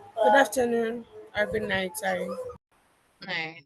Good afternoon or good night, sorry. Right.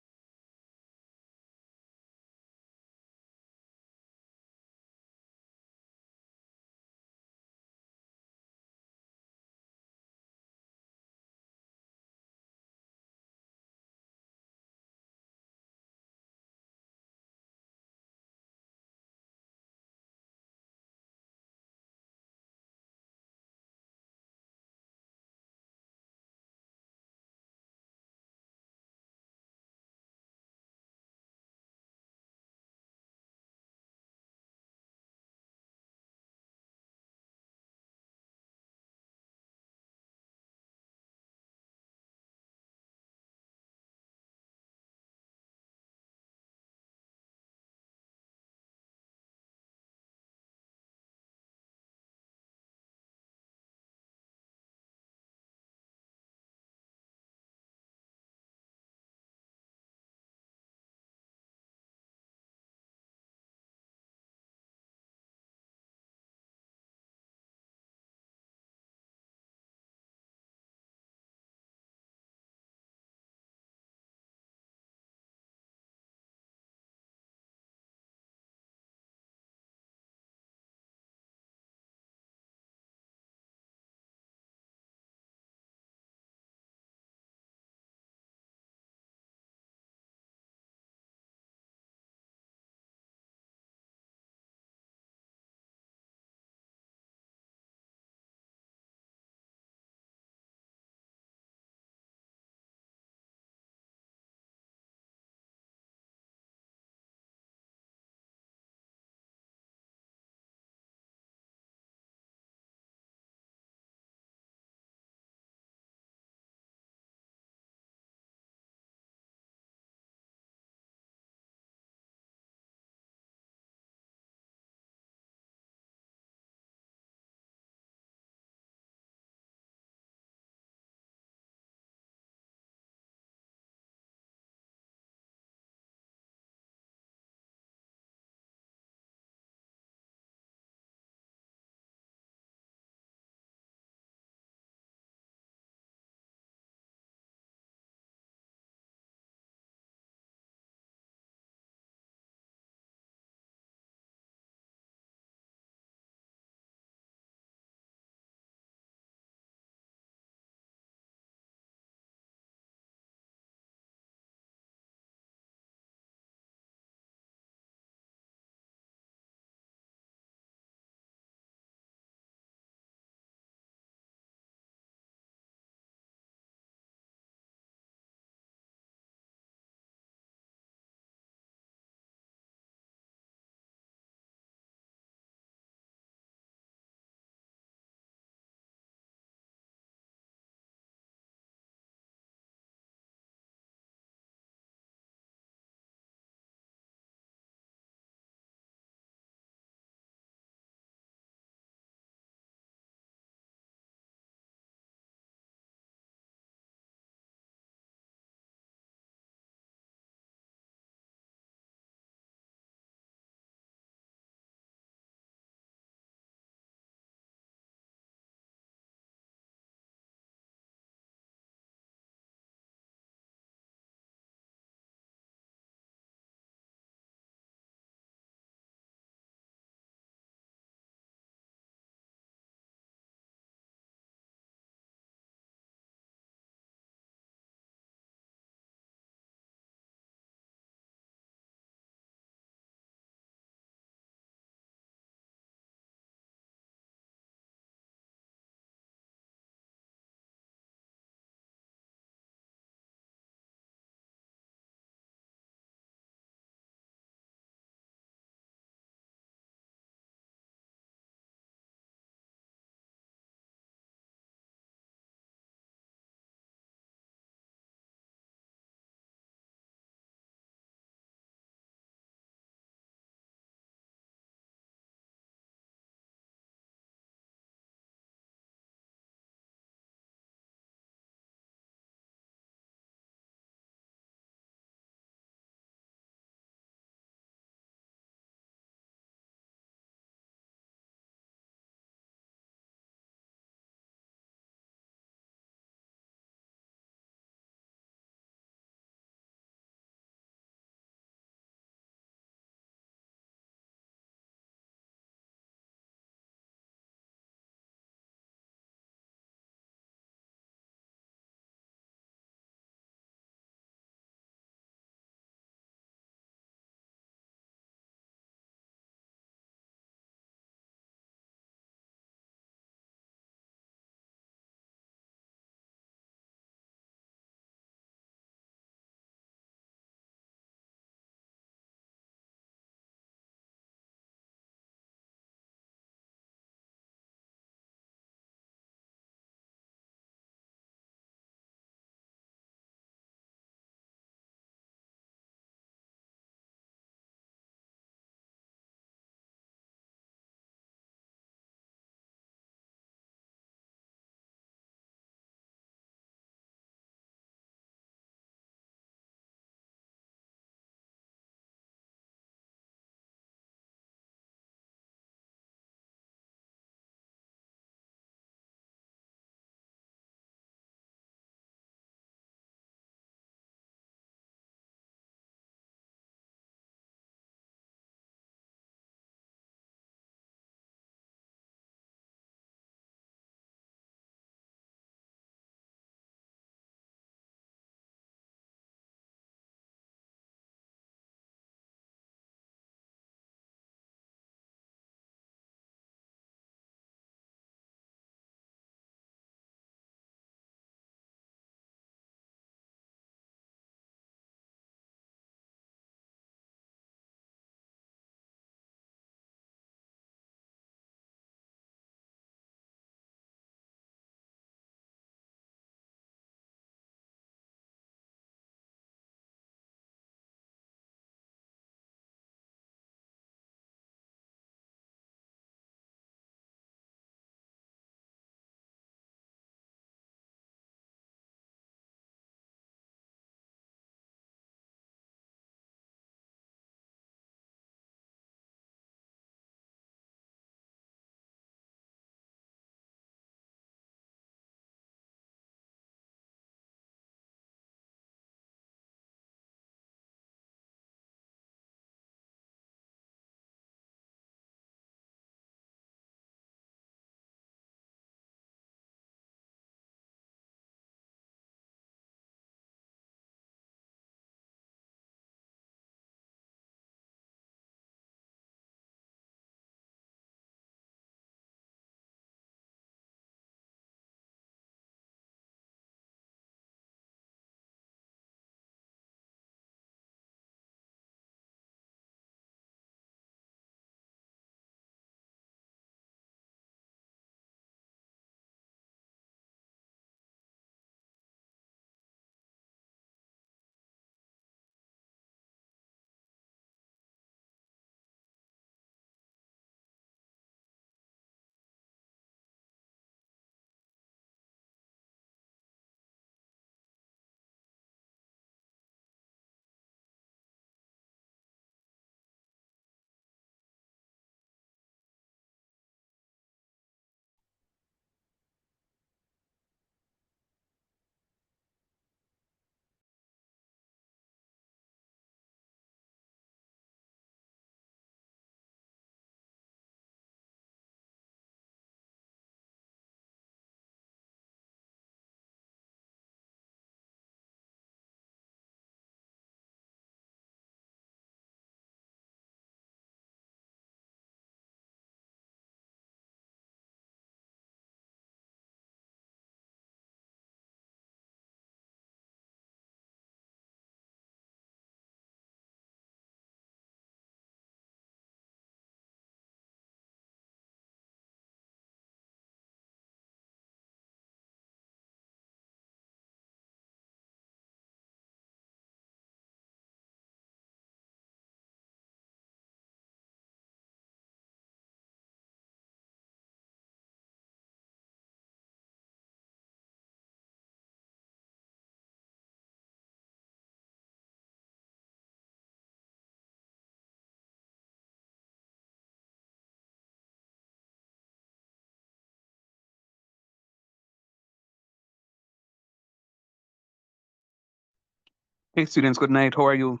Hey, students, good night. How are you?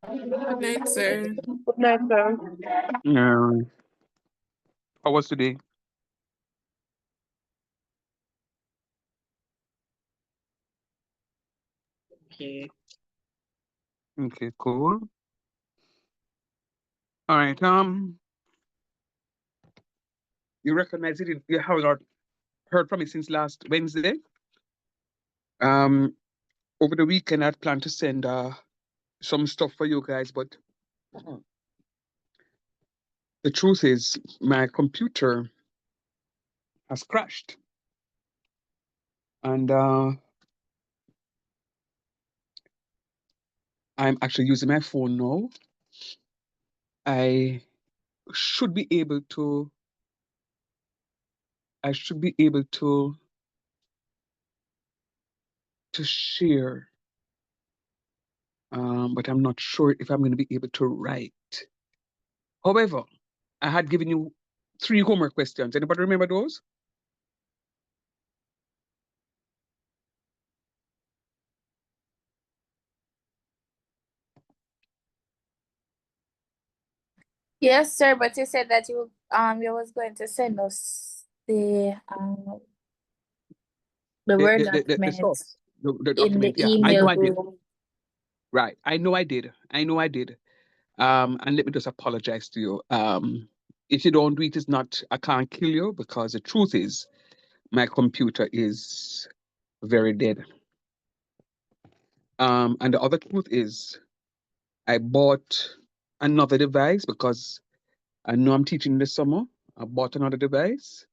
Good night, sir. Good night, sir. Uh, how was today? Okay. Okay, cool. All right. You recognize it? You have not heard from me since last Wednesday. Um, over the weekend, I'd planned to send some stuff for you guys, but the truth is, my computer has crashed, and I'm actually using my phone now. I should be able to. I should be able to share, but I'm not sure if I'm going to be able to write. However, I had given you three homework questions. Anybody remember those? Yes, sir, but you said that you was going to send us the The Word the the, the stuff, documents the in the document. Yeah, I know email I did. group. Right, I know I did. I know I did. And let me just apologize to you. If you don't do it, it's not. I can't kill you because the truth is, my computer is very dead. And the other truth is, I bought another device because I know I'm teaching this summer. I bought another device,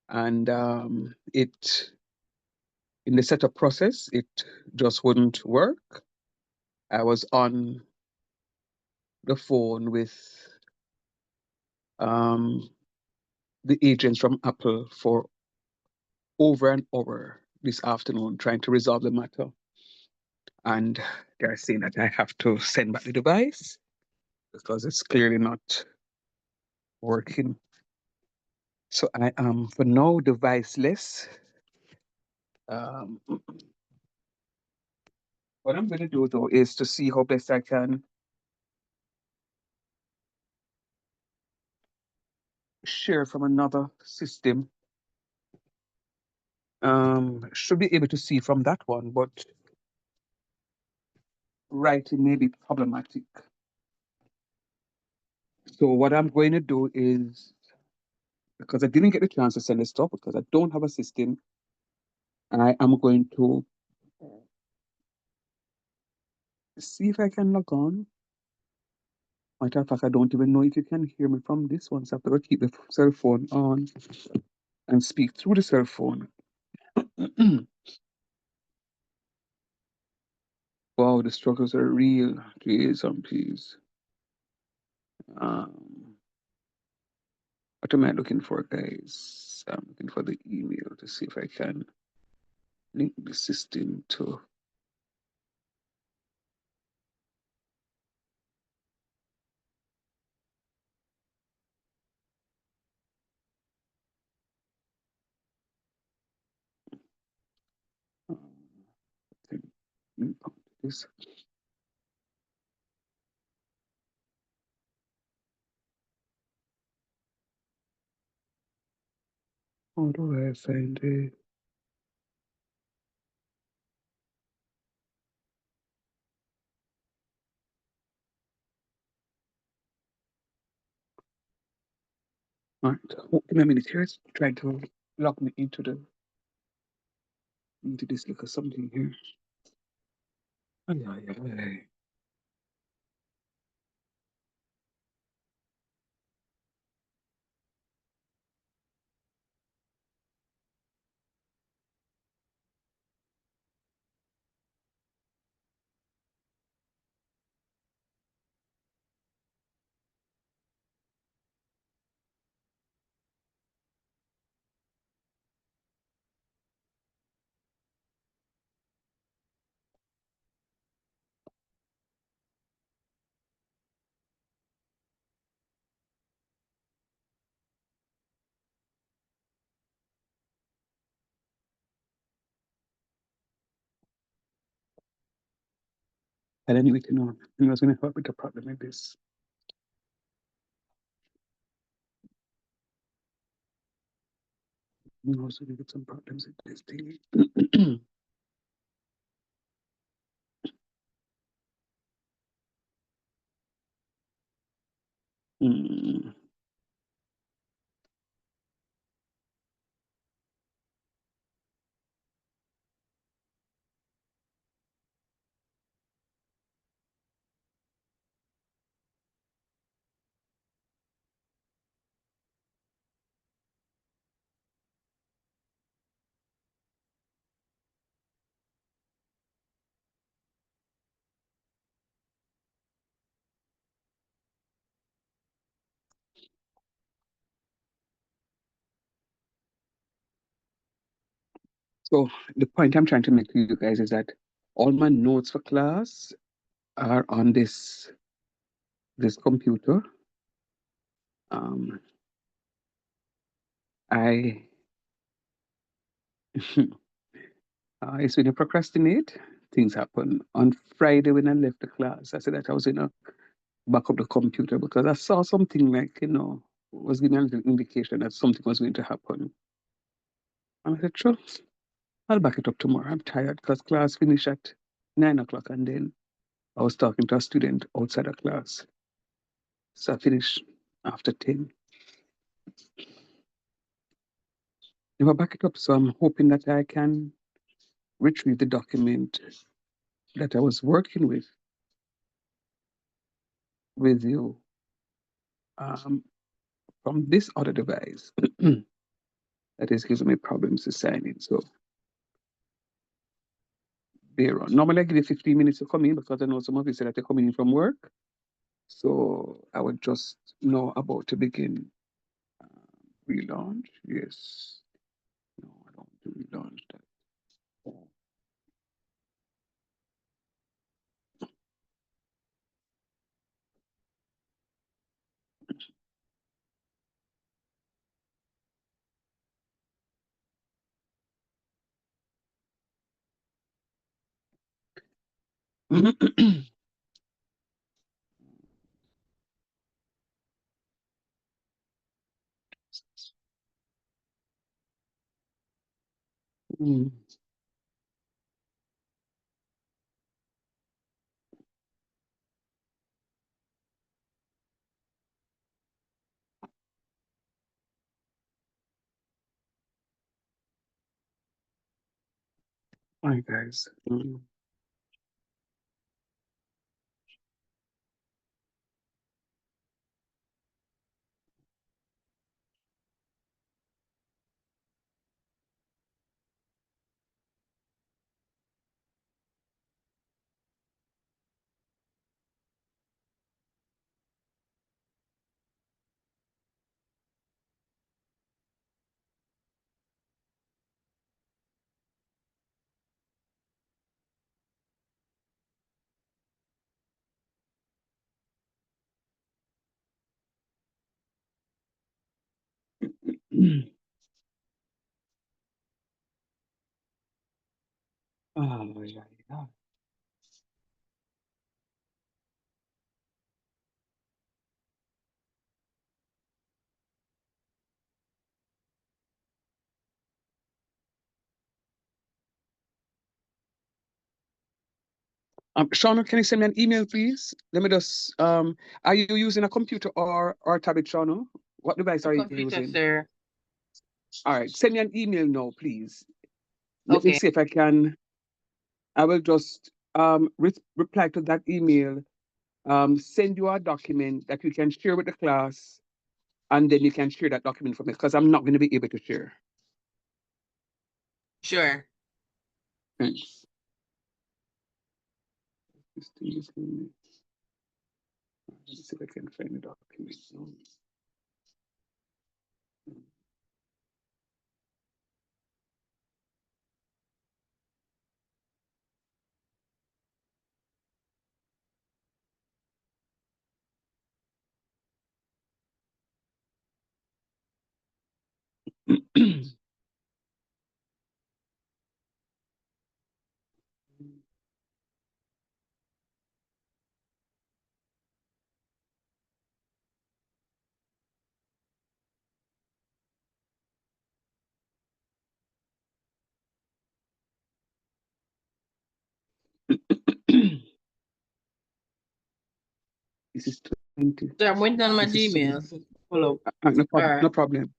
and it in the setup process, it just wouldn't work. I was on the phone with um, the agents from Apple for over an hour this afternoon trying to resolve the matter. And they're saying that I have to send back the device because it's clearly not working. So I am for now deviceless. Um, what I'm going to do though is to see how best I can share from another system. Should be able to see from that one, but writing may be problematic. So what I'm going to do is, because I didn't get the chance to send the stuff because I don't have a system, I am going to see if I can log on. Matter of fact, I don't even know if you can hear me from this one, so I have to keep the cell phone on and speak through the cell phone. Wow, the struggles are real. Jeez, please. Um, what am I looking for, guys? I'm looking for the email to see if I can link the system to. This. How do I find it? All right, give me a minute here. It's trying to log me into this little something here. Ay, ay, ay. And anyway, I was going to help with the problem with this. You also get some problems with this thing. Mm. So the point I'm trying to make to you guys is that all my notes for class are on this computer. I it's when you procrastinate, things happen. On Friday when I left the class, I said that I was gonna back up the computer because I saw something like, was giving a little indication that something was going to happen. And I said, sure, I'll back it up tomorrow. I'm tired because class finished at 9 o'clock, and then I was talking to a student outside of class. So I finished after 10. If I back it up, so I'm hoping that I can retrieve the document that I was working with you um, from this other device that is giving me problems to sign in. So bear on. Normally I give you 15 minutes to come in because I know some of you said that you're coming in from work. So I would just know about to begin relaunch. Yes. No, I don't want to relaunch that. Mm. All right, guys. Oh, yeah, yeah. Shauna, can you send me an email, please? Let me just, are you using a computer or a tablet, Shauna? What device A are you computer, using? sir. All right, send me an email now, please. Let me Okay. see if I can. I will just reply to that email, send you a document that you can share with the class, and then you can share that document for me because I'm not going to be able to share. Sure. Thanks. This thing is going. Let me see if I can find the document. This is 20. So I'm waiting on my This is Gmail. Follow. no problem. No Alright. problem.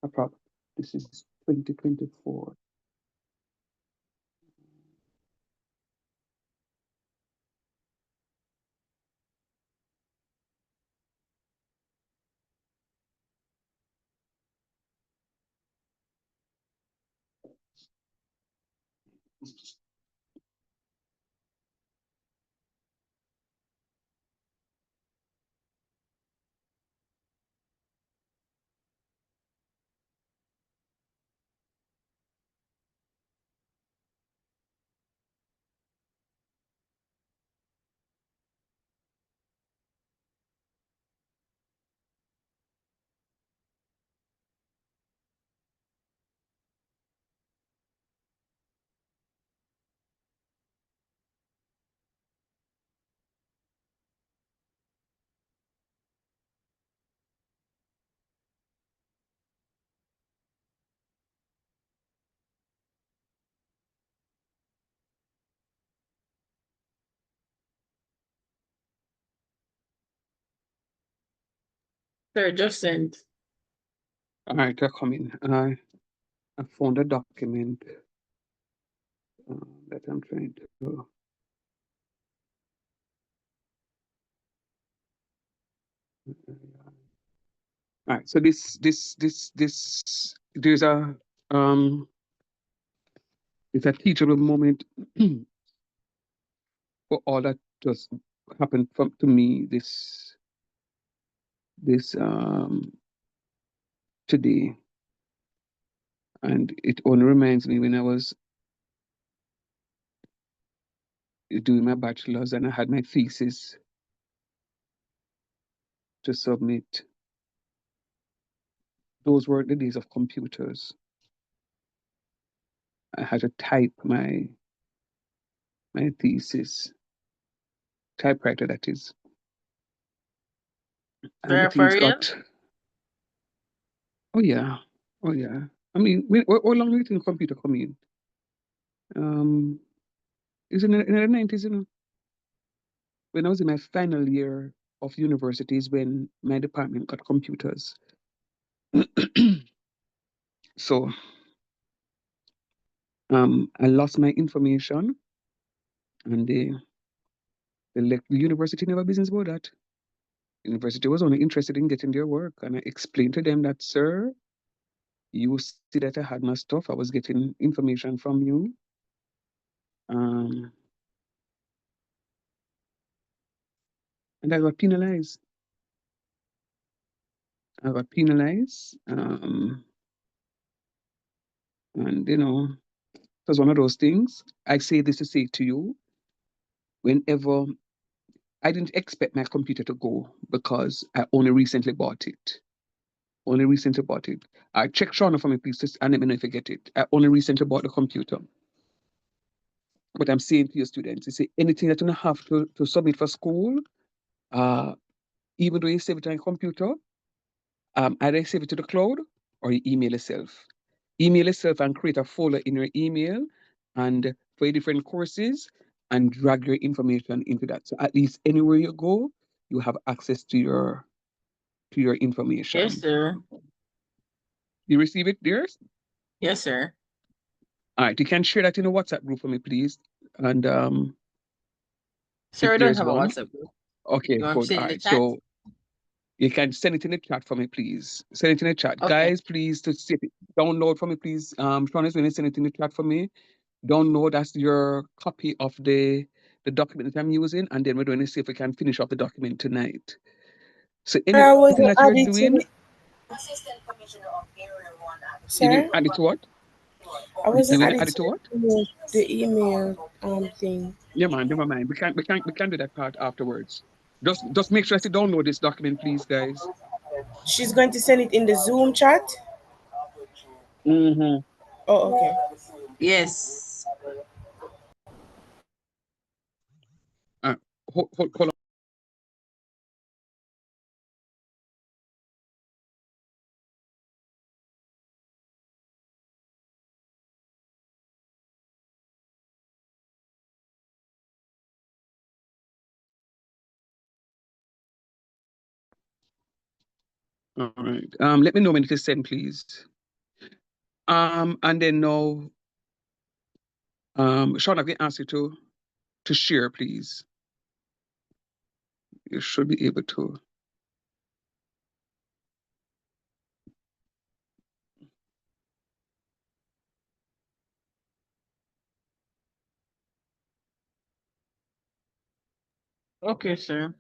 No problem. This is 2024. Sir, just sent. All right, they're coming. I found a document that I'm trying to. All right, so there's it's a teachable moment for all that just happened to me this today, and it only reminds me when I was doing my bachelor's and I had my thesis to submit. Those were the days of computers. I had to type my thesis, typewriter that is, and the Sir, for things real? got. Oh yeah, oh yeah. I mean, how long do you think computer come in? It's in the 90s, you know. When I was in my final year of university is when my department got computers. So I lost my information, and the university never business about that. University was only interested in getting their work, and I explained to them that, sir, you see that I had my stuff. I was getting information from you. And I got penalized. I got penalized. And you know, it was one of those things. I say this to say to you, whenever I didn't expect my computer to go because I only recently bought it. Only recently bought it. I check Shauna for me, please, and let me know if you get it. I only recently bought the computer. But I'm saying to your students, you say anything that you don't have to submit for school, even though you save it on your computer, either save it to the cloud or you email yourself. Email yourself and create a folder in your email and for your different courses and drag your information into that. So at least anywhere you go, you have access to your information. Yes, sir. You receive it, dears? Yes, sir. All right, you can share that in a WhatsApp group for me, please. And Sir, if I don't there's have a one. WhatsApp group. Okay, You want to good. say All in the right. chat? So you can send it in the chat for me, please. Send it in the chat. Okay. Guys, please to see it. Download for me, please. Sean is going to send it in the chat for me. Download that's your copy of the document that I'm using, and then we're going to see if we can finish up the document tonight. So anything that you're doing, you're going Sir? to add it to what? I wasn't You're going to added add it to to what? the email thing. Yeah, man, never mind. We can do that part afterwards. Just make sure to download this document, please, guys. She's going to send it in the Zoom chat. Mm-hmm. Oh, okay. Yes. Hold All right. Let me know when it is sent, please. And then now, Sean, I'm going to ask you to share, please. You should be able to. Okay, sir.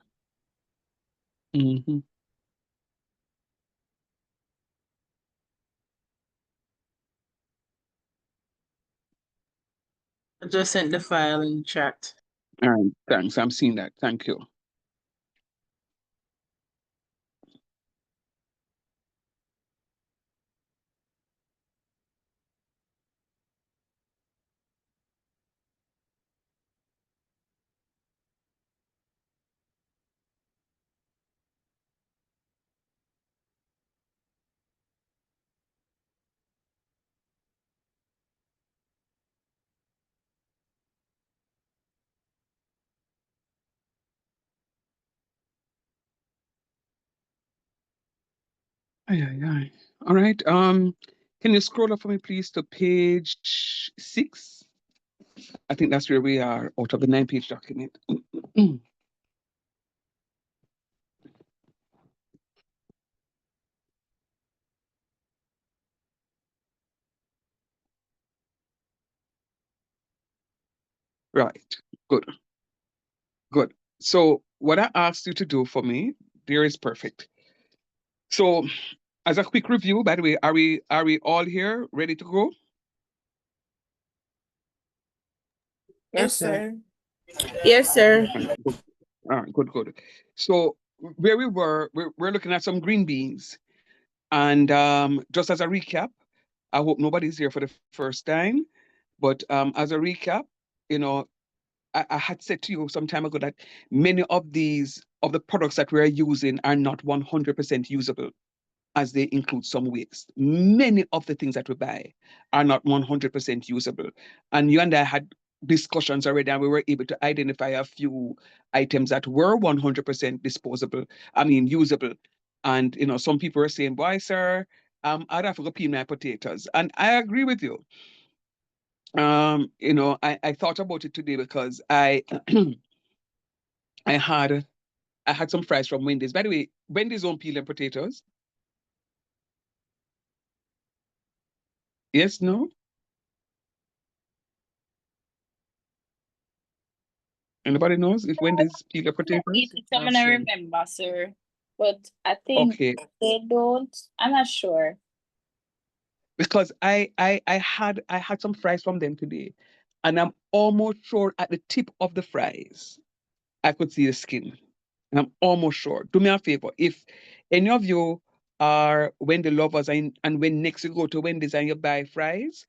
Mm-hmm. I just sent the file in the chat. All right. Thanks. I'm seeing that. Thank you. Aye, aye, aye. All right. Can you scroll up for me, please, to page 6? I think that's where we are out of the 9-page document. Right. Good. Good. So what I asked you to do for me, there is perfect. So as a quick review, by the way, are we all here ready to go? Yes, sir. Yes, sir. Good. All right, good, good. So where we were, we're looking at some green beans. And just as a recap, I hope nobody's here for the first time, but as a recap, you know, I had said to you some time ago that many of the products that we're using are not 100% usable, as they include some waste. Many of the things that we buy are not 100% usable. And you and I had discussions already, and we were able to identify a few items that were 100% disposable, usable. And, you know, some people were saying, boy, sir, I'd have to go peel my potatoes. And I agree with you. You know, I thought about it today because I I had some fries from Wendy's. By the way, Wendy's don't peel their potatoes. Yes, no? Anybody knows if Wendy's peel their Eat potatoes? it, I'm gonna remember, sir. But I think Okay, they don't. I'm not sure. because I had some fries from them today, and I'm almost sure at the tip of the fries I could see the skin. And I'm almost sure. Do me a favor, if any of you are Wendy lovers and when next you go to Wendy's and you buy fries,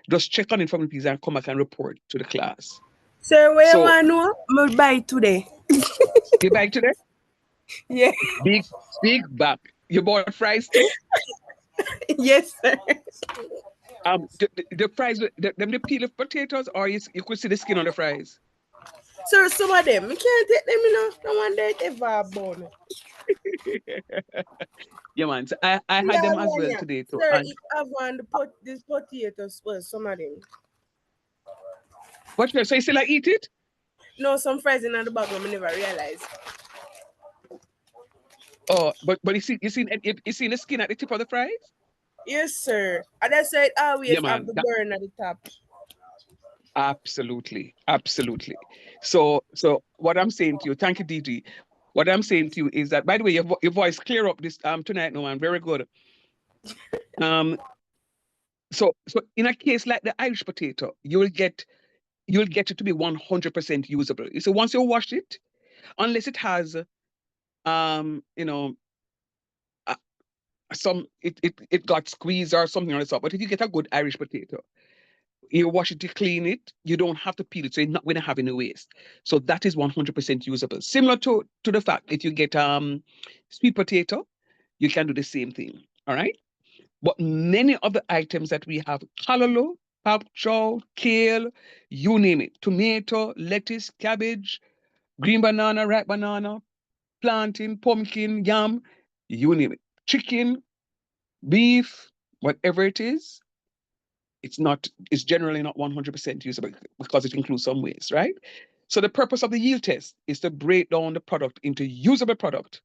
just check on it for me, please, and come back and report to the class. Sir, where you So want to know? I'm buy today. you buy today? Yeah. Speak back. You bought fries too? Yes, sir. The fries, them the peel of potatoes, or you could see the skin on the fries. Sir, some of them, I can't take them, you know. No one there ever born. Yeah, man. So I had Yeah, them as yeah, well yeah. today too. Sir, And it have on these potatoes, well, some of them. what? So you still like eat it? No, some fries in the bottom, I never realized. Oh, but you see the skin at the tip of the fries? Yes, sir. And that's why it Yeah, always have man. the burn at the top. Absolutely, absolutely. So what I'm saying to you, thank you, DG. What I'm saying to you is that, by the way, your voice clear up this tonight, no man, very good. Um, so in a case like the Irish potato, you'll get it to be 100% usable. So once you wash it, unless it has you know, it got squeezed or something on the top. But if you get a good Irish potato, you wash it, you clean it, you don't have to peel it, so you're not going to have any waste. So that is 100% usable. Similar to the fact if you get sweet potato, you can do the same thing. All right. But many of the items that we have, callaloo, pak chow, kale, you name it, tomato, lettuce, cabbage, green banana, ripe banana, plantain, pumpkin, yam, you name it, chicken, beef, whatever it is, it's generally not 100% usable because it includes some waste, right? So the purpose of the yield test is to break down the product into usable product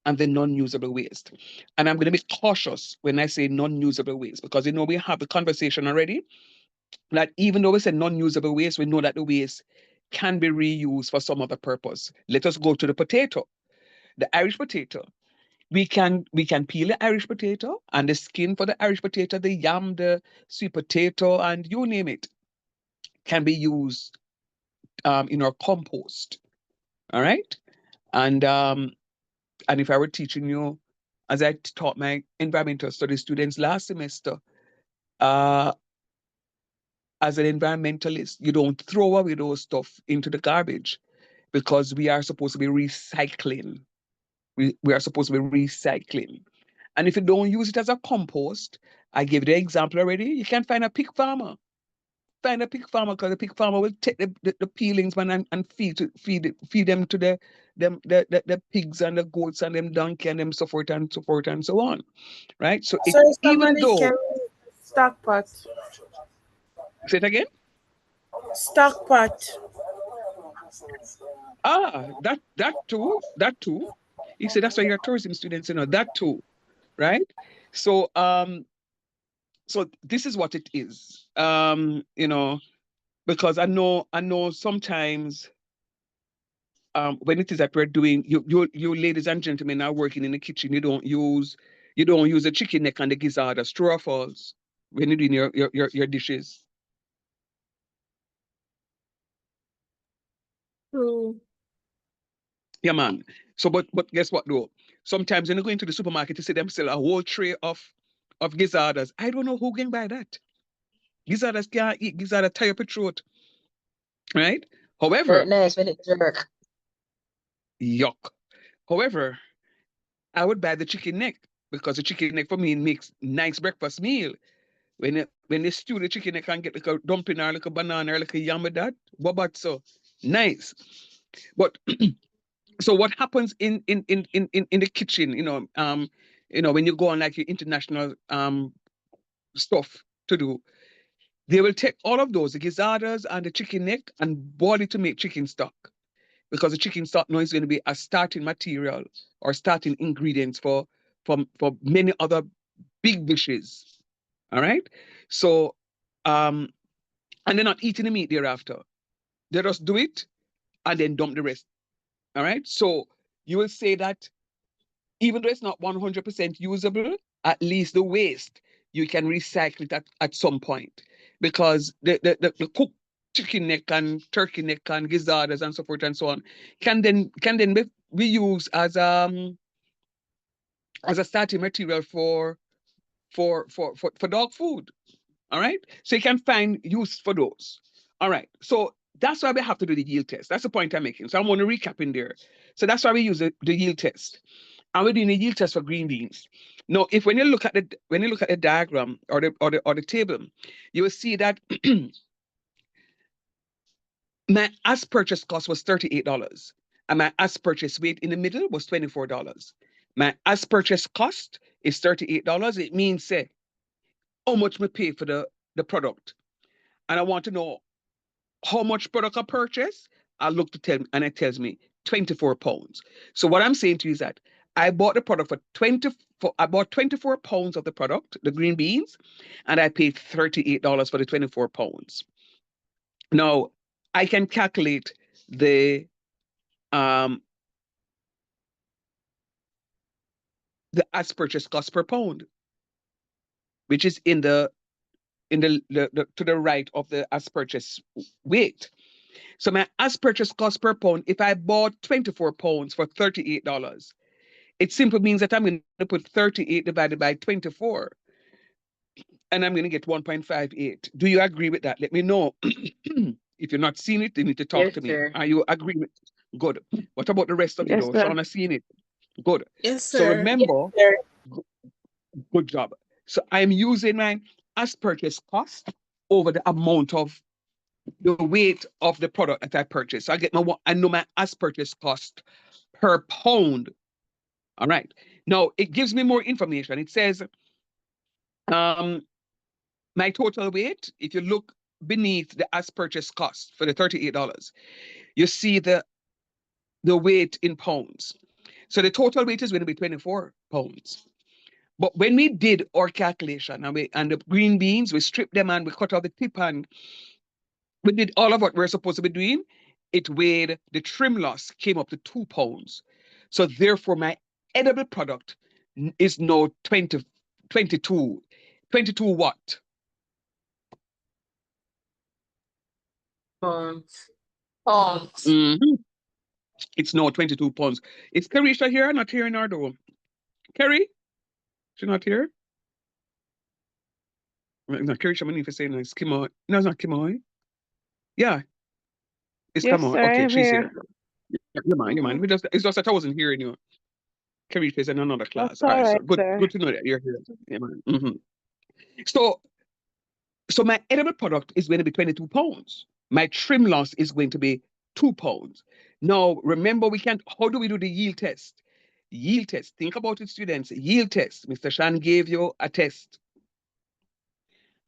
and the non-usable waste. And I'm going to be cautious when I say non-usable waste, because we have the conversation already that even though we say non-usable waste, we know that the waste can be reused for some other purpose. Let us go to the potato, the Irish potato. We can peel the Irish potato and the skin for the Irish potato, the yam, the sweet potato, and you name it, can be used in our compost. All right. And if I were teaching you, as I taught my environmental studies students last semester, as an environmentalist, you don't throw away those stuff into the garbage because we are supposed to be recycling. We are supposed to be recycling. And if you don't use it as a compost, I gave you the example already, you can find a pig farmer. Find a pig farmer, because the pig farmer will take the peelings, man, and feed them to the pigs and the goats and them donkey and them so forth and so forth and so on. Right? So So if even somebody though can stock pot. say it again. Stock pot. That too. He said that's why you're tourism students, that too, right? So so this is what it is. Because I know sometimes when it is that we're doing, you ladies and gentlemen are working in the kitchen, you don't use the chicken neck and the gizzard as true or false when you're doing your dishes. True. Yeah, man. So, but guess what though? Sometimes when you go into the supermarket, you see them sell a whole tray of gizzards. I don't know who can buy that. Gizzards can't eat. Gizzards tie up your throat, right? However, Nice when it jerk. yuck. However, I would buy the chicken neck because the chicken neck for me makes nice breakfast meal. When they stew the chicken neck and get like a dumpling or like a banana or like a yam with that, what about so nice? But so what happens in the kitchen, when you go on like your international stuff to do, they will take all of those, the gizzards and the chicken neck, and boil it to make chicken stock. Because the chicken stock now is going to be a starting material or starting ingredients for many other big dishes. All right. So and they're not eating the meat thereafter. They just do it and then dump the rest. All right. So you will say that even though it's not 100% usable, at least the waste, you can recycle it at some point. Because the cooked chicken neck and turkey neck and gizzards and so forth and so on can then be used as a starting material for dog food. All right. So you can find use for those. All right. So that's why we have to do the yield test. That's the point I'm making. So I want to recap in there. So that's why we use the yield test. And we're doing a yield test for green beans. Now, when you look at the diagram or the table, you will see that my as purchase cost was $38, and my as purchase weight in the middle was $24. My as purchase cost is $38. It means say how much we pay for the product, and I want to know how much product I purchase. I look to tell, and it tells me 24 pounds. So what I'm saying to you is that I bought the product I bought 24 pounds of the product, the green beans, and I paid $38 for the 24 pounds. Now I can calculate the as purchase cost per pound, which is in the to the right of the as purchase weight. So my as purchase cost per pound, if I bought 24 pounds for $38, it simply means that I'm going to put 38 divided by 24, and I'm going to get 1.58. Do you agree with that? Let me know. If you're not seeing it, you need to talk Yes, to me. sir. Are you agreeing with it? Good. What about the rest of you Yes, though? sir. Shauna seen it? Good. Yes, So sir. remember, There. good job. So I'm using my as purchase cost over the amount of the weight of the product that I purchased. So I know my as purchase cost per pound. All right. Now, it gives me more information. It says, my total weight, if you look beneath the as purchased cost for the $38, you see the weight in pounds. So the total weight is going to be 24 pounds. But when we did our calculation and the green beans, we stripped them and we cut off the tip and we did all of what we're supposed to be doing, it weighed, the trim loss came up to 2 pounds. So therefore, my edible product is now 22 what? Pounds. It's now 22 pounds. Is Carisha here? Not here in our door. Carrie? She's not here? No, Carisha, I need to say no. It's Kimo. No, it's not Kimo. Yeah. It's Yes, Kimo. sir, Okay, I'm she's here. here. You mind. It's just that I wasn't hearing you. Carisha is in another class. That's All all right, so right, sir. good to know that you're here. Yeah, man. So my edible product is going to be 22 pounds. My trim loss is going to be 2 pounds. Now, remember, how do we do the yield test? Yield test. Think about it, students. Yield test. Mr. Shan gave you a test.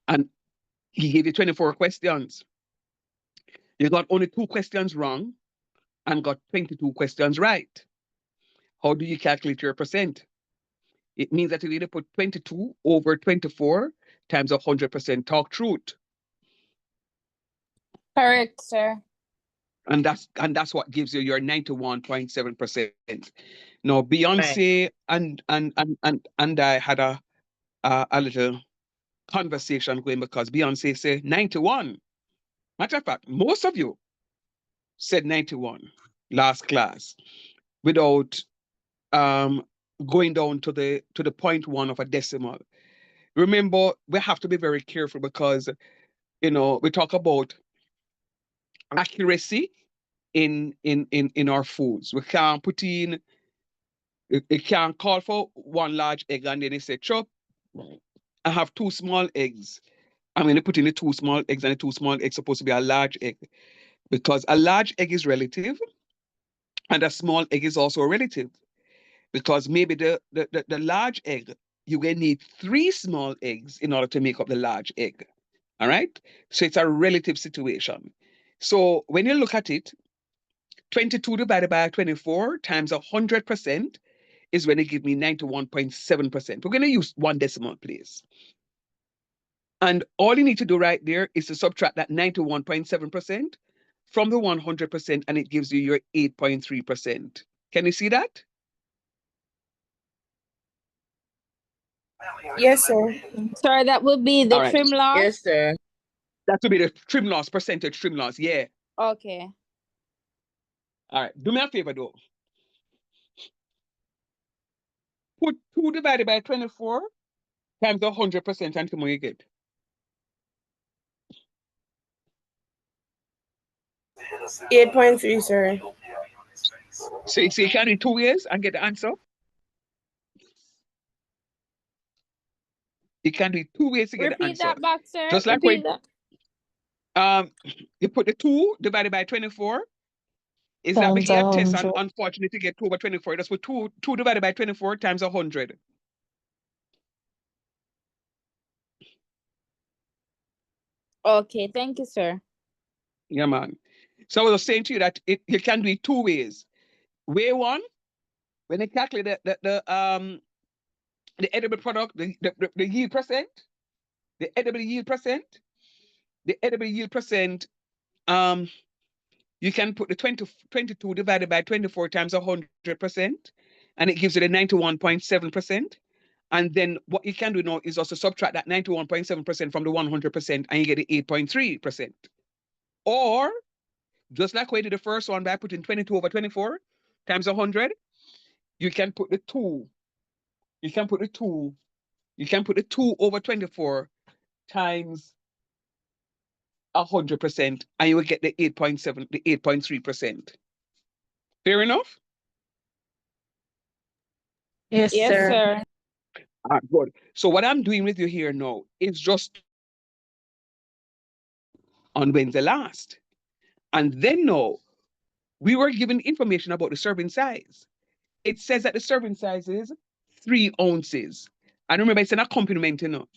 And he gave you 24 questions. You got only 2 questions wrong and got 22 questions right. How do you calculate your percent? It means that you need to put 22 over 24 times 100% talk truth. Correct, sir. And that's what gives you your 91.7%. Now, Beyonce and I had a little conversation going because Beyonce said 91. Matter of fact, most of you said 91 last class without going down to the 0.1 of a decimal. Remember, we have to be very careful because we talk about accuracy in our foods. We can't put in, it can't call for 1 large egg and then they say, chop, I have 2 small eggs. I'm going to put in the 2 small eggs and the 2 small eggs supposed to be a large egg because a large egg is relative and a small egg is also relative because maybe the large egg, you're going to need 3 small eggs in order to make up the large egg. All right? So it's a relative situation. So when you look at it, 22 divided by 24 times 100% is when it gives me 91.7%. We're going to use 1 decimal place. And all you need to do right there is to subtract that 91.7% from the 100%, and it gives you your 8.3%. Can you see that? Yes, sir. Sorry, that would be the All right. trim loss? Yes, sir. That would be the trim loss, percentage trim loss. Yeah. Okay. All right. Do me a favor, though. Put 2 divided by 24 times 100% and see what you get. 8.3, sir. So you can do 2 ways and get the answer. You can do 2 ways to get the Repeat answer. that back, sir. Just like Repeat that. you put the 2 divided by 24. Is that Times making a test and 100. unfortunately to get 2 over 24? That's put 2 divided by 24 times 100. Okay, thank you, sir. Yeah, man. So I was saying to you that you can do it 2 ways. Way 1, when you calculate the edible product, the yield percent, the edible yield percent, you can put the 22 divided by 24 times 100%, and it gives you the 91.7%. And then what you can do now is also subtract that 91.7% from the 100%, and you get the 8.3%. Or, just like we did the first one by putting 22 over 24 times 100, you can put the 2. You can put the 2 over 24 times 100%, and you will get the 8.7, the 8.3%. Fair enough? Yes, Yes, sir. sir. Good. So what I'm doing with you here now is just on Wednesday last. And then now, we were given information about the serving size. It says that the serving size is 3 ounces. And remember, it's an accompaniment, you know.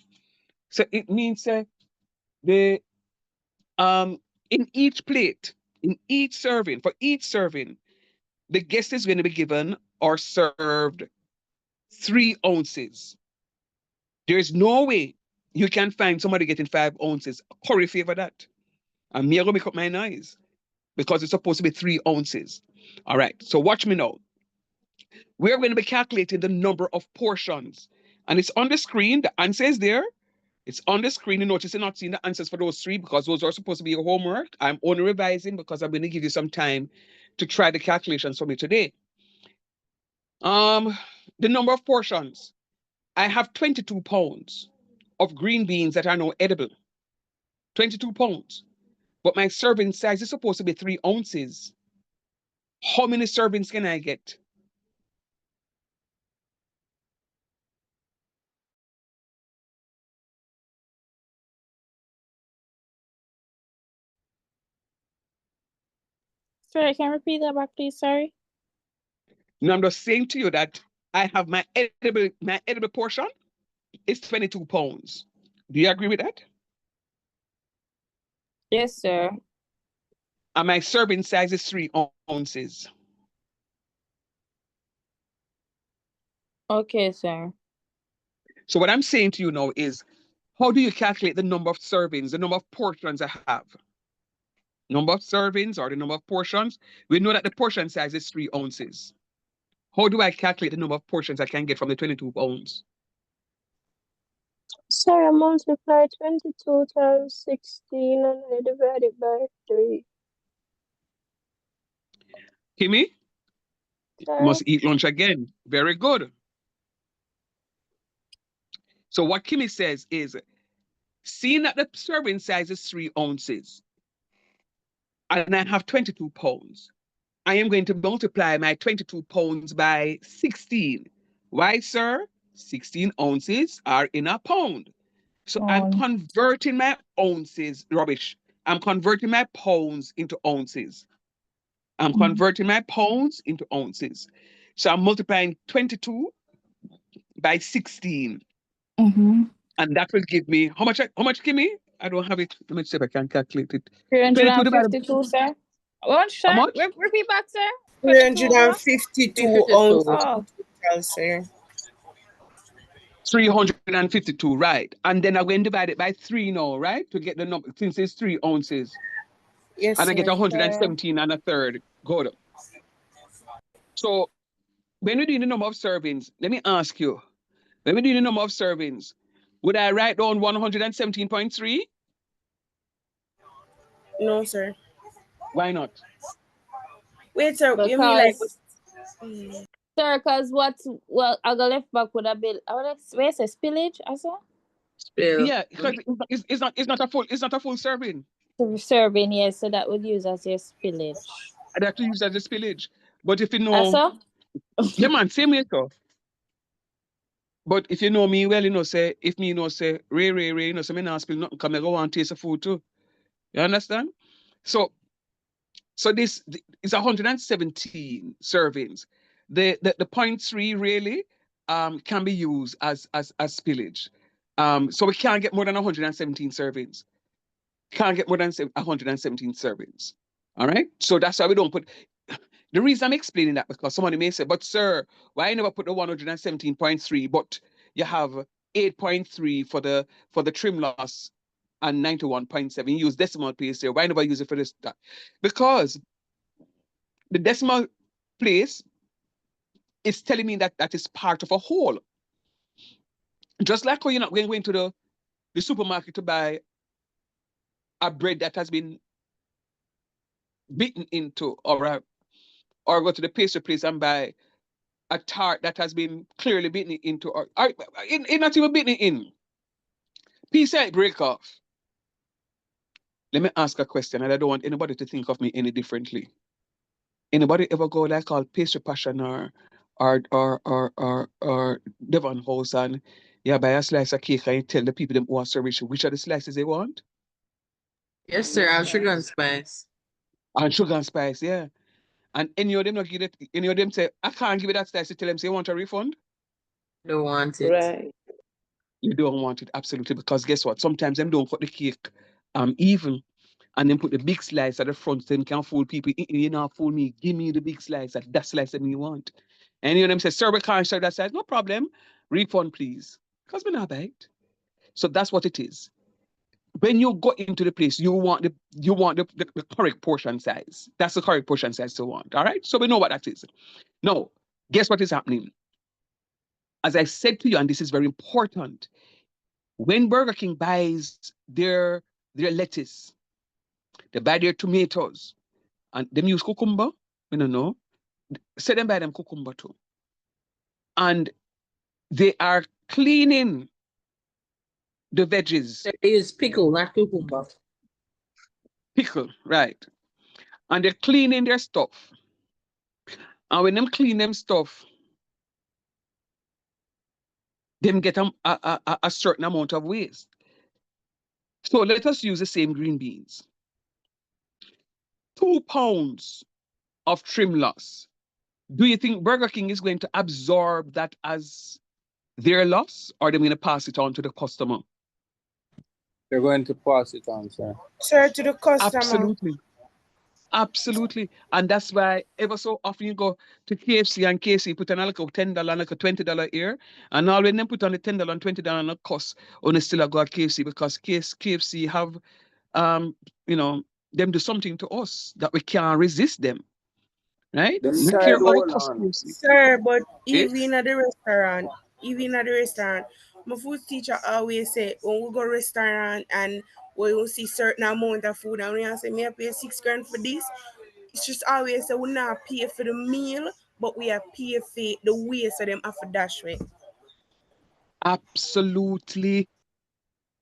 So it means the in each plate, in each serving, for each serving, the guest is going to be given or served 3 ounces. There's no way you can find somebody getting 5 ounces. Curry favor that. And me, I'm going to make up my eyes because it's supposed to be 3 ounces. All right, so watch me now. We're going to be calculating the number of portions. And it's on the screen. The answer is there. It's on the screen. You notice you're not seeing the answers for those 3 because those are supposed to be your homework. I'm only revising because I'm going to give you some time to try the calculations for me today. The number of portions. I have 22 pounds of green beans that are now edible. 22 pounds. But my serving size is supposed to be 3 ounces. How many servings can I get? Sorry, can you repeat that back, please? Sorry. Now I'm just saying to you that I have my edible portion is 22 pounds. Do you agree with that? Yes, sir. And my serving size is 3 ounces. Okay, sir. So what I'm saying to you now is, how do you calculate the number of servings, the number of portions I have? Number of servings or the number of portions? We know that the portion size is 3 ounces. How do I calculate the number of portions I can get from the 22 pounds? Sir, I multiply 22 times 16 and I divide it by 3. Kimmy, Sir, must eat lunch again. Very good. So what Kimmy says is, seeing that the serving size is 3 ounces, and I have 22 pounds, I am going to multiply my 22 pounds by 16. Why, sir? 16 ounces are in a pound. So I'm converting my ounces, rubbish. I'm converting my pounds into ounces. I'm converting my pounds into ounces. So I'm multiplying 22 by 16. And that will give me, how much give me? I don't have it. Let me see if I can calculate it. 352, sir. What, sir? How much? Repeat back, sir. 352 ounces Oh, total, sir. 352, right. And then I'm going to divide it by 3 now, right? To get the number, since it's 3 ounces. Yes, And I get sir. 117 and a third. Good. So when we do the number of servings, let me ask you, when we do the number of servings, would I write down 117.3? No, sir. Why not? Wait, sir. You mean like... sir, because well, I got left back with a bill. Where's the spillage, I saw? Spill. Yeah, because it's not a full serving. Serving, yes, so that would use as your spillage. I'd have to use that as a spillage. But if you I know, saw? yeah, man, same way, so. But if you know me well, you know, say, if me, you know, say, Ray, you know, say, me not spill nothing, come and go and taste the food too. You understand? So this is 117 servings. The 0.3 really can be used as spillage. So we can't get more than 117 servings. Can't get more than 117 servings. All right. So that's why we don't put. The reason I'm explaining that because somebody may say, but sir, why you never put the 117.3, but you have 8.3 for the trim loss and 91.7. You use decimal place there. Why never use it for this? That? Because the decimal place is telling me that that is part of a whole. Just like how you're not going to the supermarket to buy a bread that has been bitten into, or go to the pastry place and buy a tart that has been clearly bitten into, or not even bitten in. Piece it break off. Let me ask a question, and I don't want anybody to think of me any differently. Anybody ever go like called Pastry Passion or Devon House and you buy a slice of cake and you tell the people them who are serving which are the slices they want? Yes, sir. And sugar and spice. And sugar and spice, yeah. And any of them not give it, any of them say, I can't give you that slice, you tell them say you want a refund. Don't want it. Right. You don't want it, absolutely, because guess what? Sometimes them don't cut the cake even, and then put the big slice at the front, so them can fool people. You know, fool me. Give me the big slice, that slice that me want. And you know them say, sir, we can't serve that size. No problem. Refund, please. Because we not buy it. So that's what it is. When you go into the place, you want the correct portion size. That's the correct portion size you want. All right. So we know what that is. Now, guess what is happening? As I said to you, and this is very important, when Burger King buys their lettuce, they buy their tomatoes, and them use cucumber. We don't know. Say them buy them cucumber too, and they are cleaning the veggies, They use pickle, not cucumber. pickle, right? And they're cleaning their stuff. And when them clean them stuff, them get a certain amount of waste. So let us use the same green beans. 2 pounds of trim loss. Do you think Burger King is going to absorb that as their loss, or they're going to pass it on to the customer? They're going to pass it on, sir. Sir, to the customer. Absolutely. Absolutely. And that's why ever so often you go to KFC and KFC put on like a $10 and like a $20 here. And all when them put on the $10 and $20 on the cost, on the still go at KFC because KFC have you know, them do something to us that we can't resist them. Right? Them No side care about the hold cost on. KFC. Sir, but Eh? even at the restaurant, my food teacher always say when we go restaurant and we will see certain amount of food and we say me I pay $6 for this. It's just always say we not pay for the meal, but we are pay for the waste of them after dash way. Absolutely.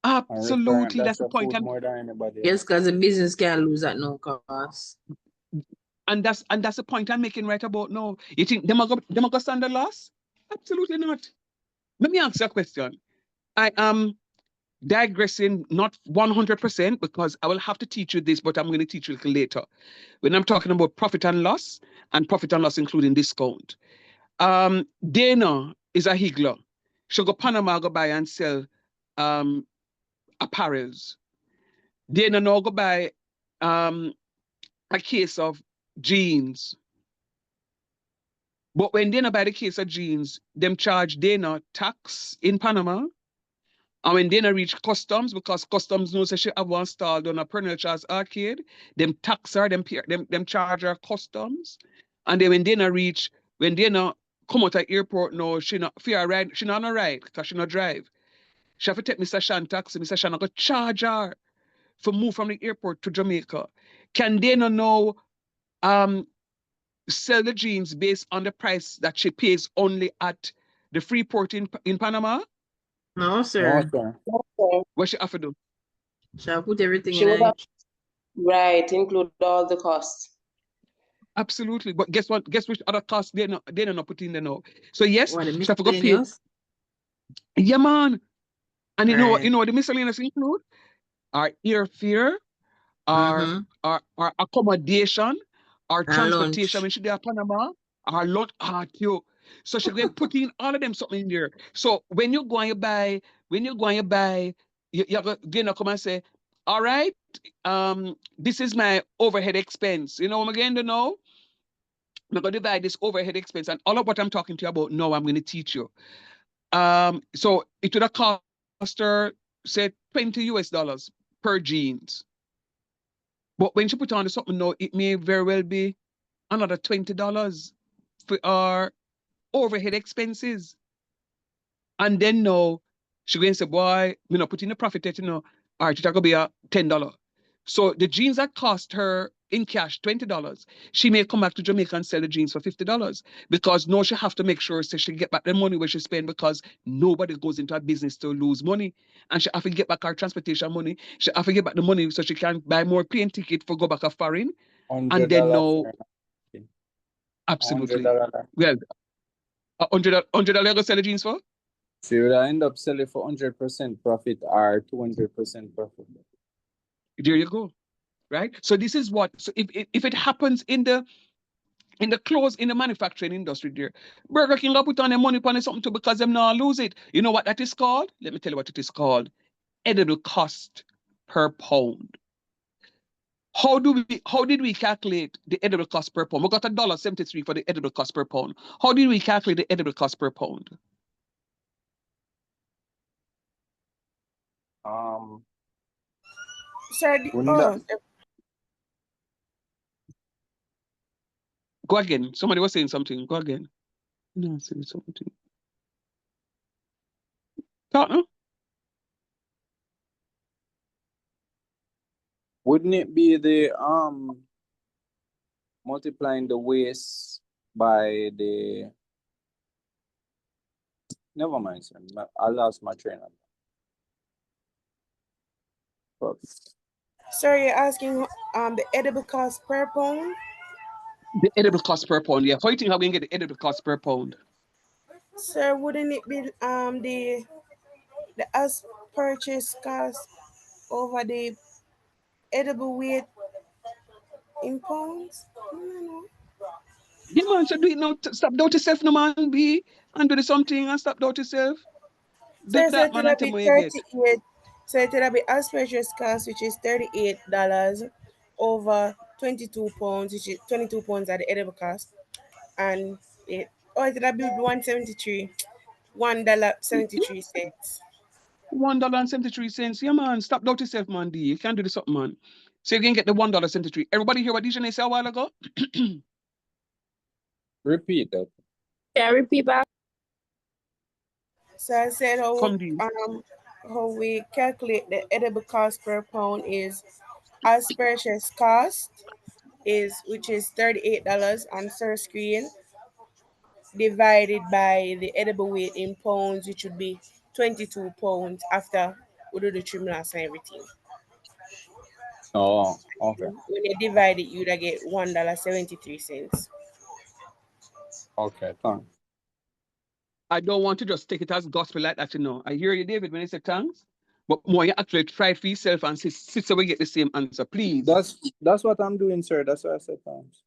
And restaurant, Absolutely. That's that's the a point. food more than anybody Yes, else. because the business can't lose at no cost. And that's the point I'm making right about now. You think them are going stand the loss? Absolutely not. Let me ask you a question. I am digressing not 100% because I will have to teach you this, but I'm going to teach you a little later. When I'm talking about profit and loss including discount. Dana is a higgler. She'll go Panama, go buy and sell apparels. Dana now go buy a case of jeans. But when Dana buy the case of jeans, them charge Dana tax in Panama. And when Dana reach customs, because customs knows that she have one stall on a Pernell Charles Arcade, them tax her, them charge her customs. And then when Dana come out of airport now, she not fear ride, she not on a ride because she not drive. She have to take Mr. Shan taxi. Mr. Shan go charge her for move from the airport to Jamaica. Can Dana now sell the jeans based on the price that she pays only at the Freeport in Panama? No, No, sir. sir. Okay. What she have to do? Shall I put everything She in would it? have, right, include all the costs. Absolutely. But guess what? Guess which other cost they're not putting there now. So yes, What, the she have to go pay. miscellaneous? Yeah, man. And Right. you know what the miscellaneous include? Our airfare, our Mm-hmm. our accommodation, our And transportation lunch. when she there at Panama, our lunch, too. So she going to put in all of them something in there. So when you go and you buy, you're going to come and say, all right, this is my overhead expense. You know what I'm going to know? I'm going to divide this overhead expense and all of what I'm talking to you about now, I'm going to teach you. So it would have cost her, say, $20 per jeans. But when she put on the something now, it may very well be another $20 for our overhead expenses. And then now, she going to say, boy, me not put in the profit yet, all right, it's going to be a $10. So the jeans that cost her in cash $20, she may come back to Jamaica and sell the jeans for $50 because now she have to make sure so she get back the money where she spend because nobody goes into a business to lose money. And she have to get back her transportation money. She have to get back the money so she can buy more plane ticket for go back a foreign. And then $100. now, Sir. absolutely. $100. Well, $100 go sell the jeans for? So you will end up selling for 100% profit or 200% profit. There you go. Right? So this is what, so if it happens in the in the clothes, in the manufacturing industry there. Burger King got put on their money upon something too because them not lose it. You know what that is called? Let me tell you what it is called. Edible cost per pound. How did we calculate the edible cost per pound? We got $1.73 for the edible cost per pound. How did we calculate the edible cost per pound? Sir, Go again. Somebody was saying something. Go again. No, saying something. Partner? Wouldn't it be the multiplying the waste by the, never mind, sir. I lost my train of thought. Sir, you're asking the edible cost per pound? The edible cost per pound, yeah. How do you think how we can get the edible cost per pound? Sir, wouldn't it be the as purchase cost over the edible weight in pounds? No. Yeah, man, so do it now. Stop doubt yourself, no man. Be and do something and stop doubt yourself. Do So that, man, and tell me what you get. 38. So it'll be as purchase cost, which is $38 over 22 pounds, which is 22 pounds at the edible cost, and it'll be 173, $1.73. $1.73. Yeah, man. Stop doubt yourself, man. D. You can't do this something, man. So you can get the $1.73. Everybody hear what DJ said a while ago? Repeat that. Yeah, repeat back. So I said Come, how we calculate the edible cost per pound is as purchase cost which is $38 on Sir Screen, divided by the edible weight in pounds, which would be 22 pounds after we do the trim loss and everything. Oh, okay. When you divide it, you'd get $1.73. Okay, thanks. I don't want to just take it as gospel like that, you know. I hear you, David, when you say thanks, but more you actually try for yourself and see so we get the same answer, please. That's what I'm doing, sir. That's why I said thanks.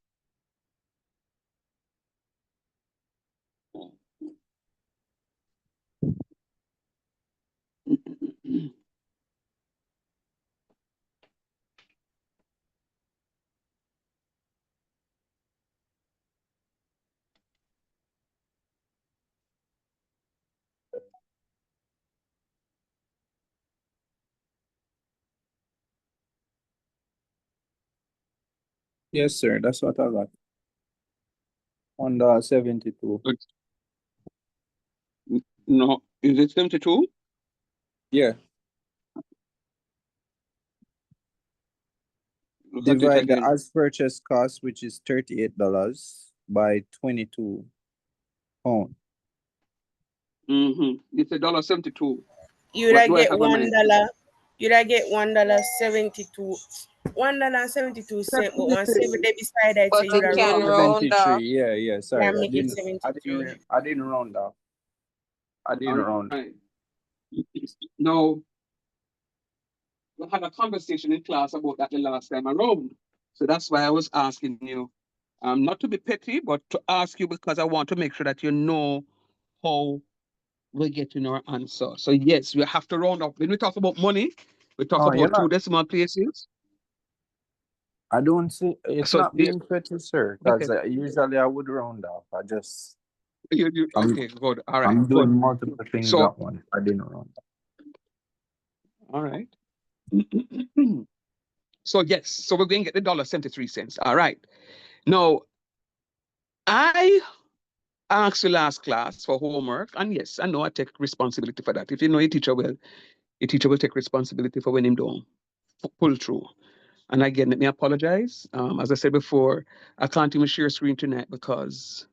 Yes, sir. That's what I got. $1.72. No, is it 72? Yeah. Look at it Divide the again. as purchase cost, which is $38, by 22 pounds. It's $1.72. You'd What do I get have on my You'd get $1.72. $1.72, but once every day beside that, so But you'd you can round. round off. Yeah. Sorry, Yeah, make it 73. I didn't round off. I didn't round. Right. Now, we had a conversation in class about that the last time around. So that's why I was asking you, not to be petty, but to ask you because I want to make sure that you know how we're getting our answer. So yes, we have to round up. When we talk about money, we talk No, you're about two not. decimal places. I don't see it's So not being petty, sir. Because okay. Usually I would round off. Okay, good. All right, I'm doing good. multiple things So at once. I didn't round off. all right. So yes, so we're going to get the $1.73. All right. Now, I asked you last class for homework, and yes, I know I take responsibility for that. If you know your teacher well, your teacher will take responsibility for when him don't pull through. And again, let me apologize. As I said before, I can't even share screen tonight because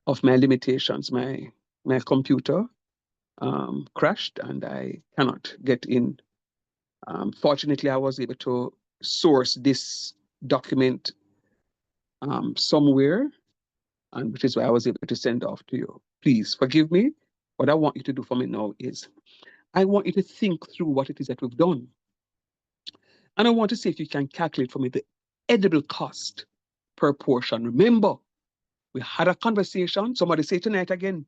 of my limitations. My computer crashed and I cannot get in. Fortunately, I was able to source this document somewhere, and which is why I was able to send off to you. Please forgive me. What I want you to do for me now is I want you to think through what it is that we've done. And I want to see if you can calculate for me the edible cost per portion. Remember, We had a conversation. Somebody say tonight again.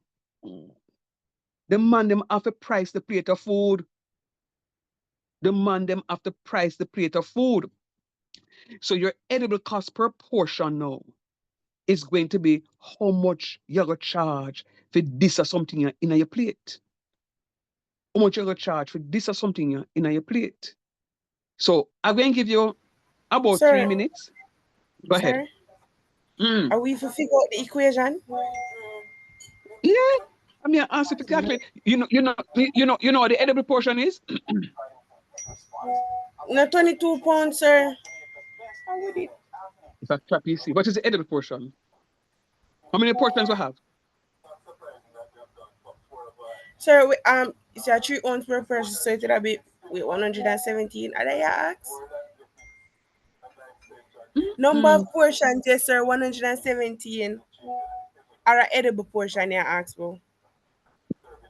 The man them have to price the plate of food. The man them have to price the plate of food. So your edible cost per portion now is going to be how much you're going to charge for this or something in your plate. How much you're going to charge for this or something in your plate. So I'm going to give you about Sir. 3 minutes. Go ahead. Are we to figure out the equation? Yeah. I mean, I ask you to calculate. You know what the edible portion is? No, 22 pounds, sir. It's a trap PC. What is the edible portion? How many portions we have? Sir, it's a 3 ounce per person, so it'll be with 117. Are they ask? Number of portions, yes, sir, 117. Are an edible portion, you ask, bro?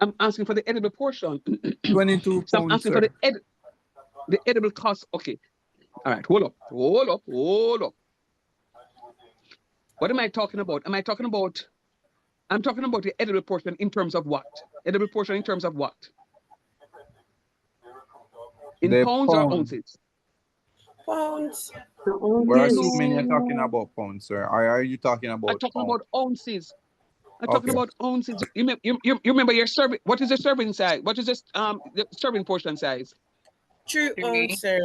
I'm asking for the edible portion. 22 So I'm pounds, asking sir. for the edible cost. Okay. All right. Hold up. What am I talking about? I'm talking about the edible portion in terms of what? Edible portion in terms of what? In The pounds or pound. ounces? Pounds. We're Yes. assuming you're talking about pounds, sir. Or are you talking I'm about talking pounds? about ounces. I'm Okay. talking about ounces. You remember your serving? What is the serving size? What is the serving portion size? 3 ounce, sir.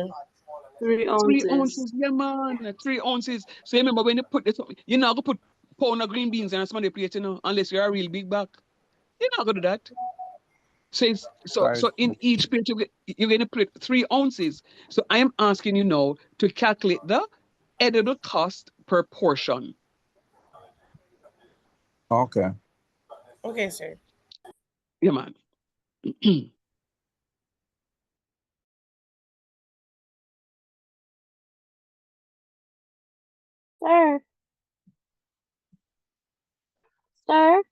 3 3 ounces. ounces, yeah, man. 3 ounces. So you remember when you put this, you're not gonna put pound of green beans in somebody's plate, unless you're a real big back. You're not gonna do that. So in each plate you're gonna put 3 ounces. So I am asking you now to calculate the edible cost per portion. Okay. Okay, sir. Yeah, man. Sir. Sir.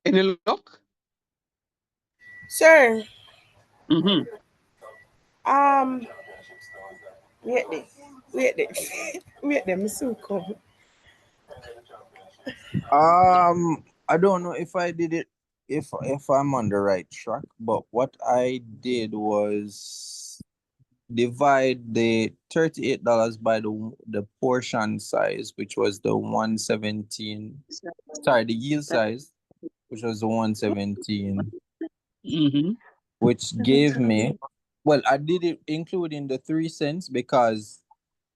Any luck? Sir, Mm-hmm. wait there. Wait there, Miss Suko. I don't know if I did it if I'm on the right track, but what I did was divide the $38 by the portion size, which was the 117. Sorry, the yield size, which was the 117, Mm-hmm. which gave me, well, I did it including the 3 cents because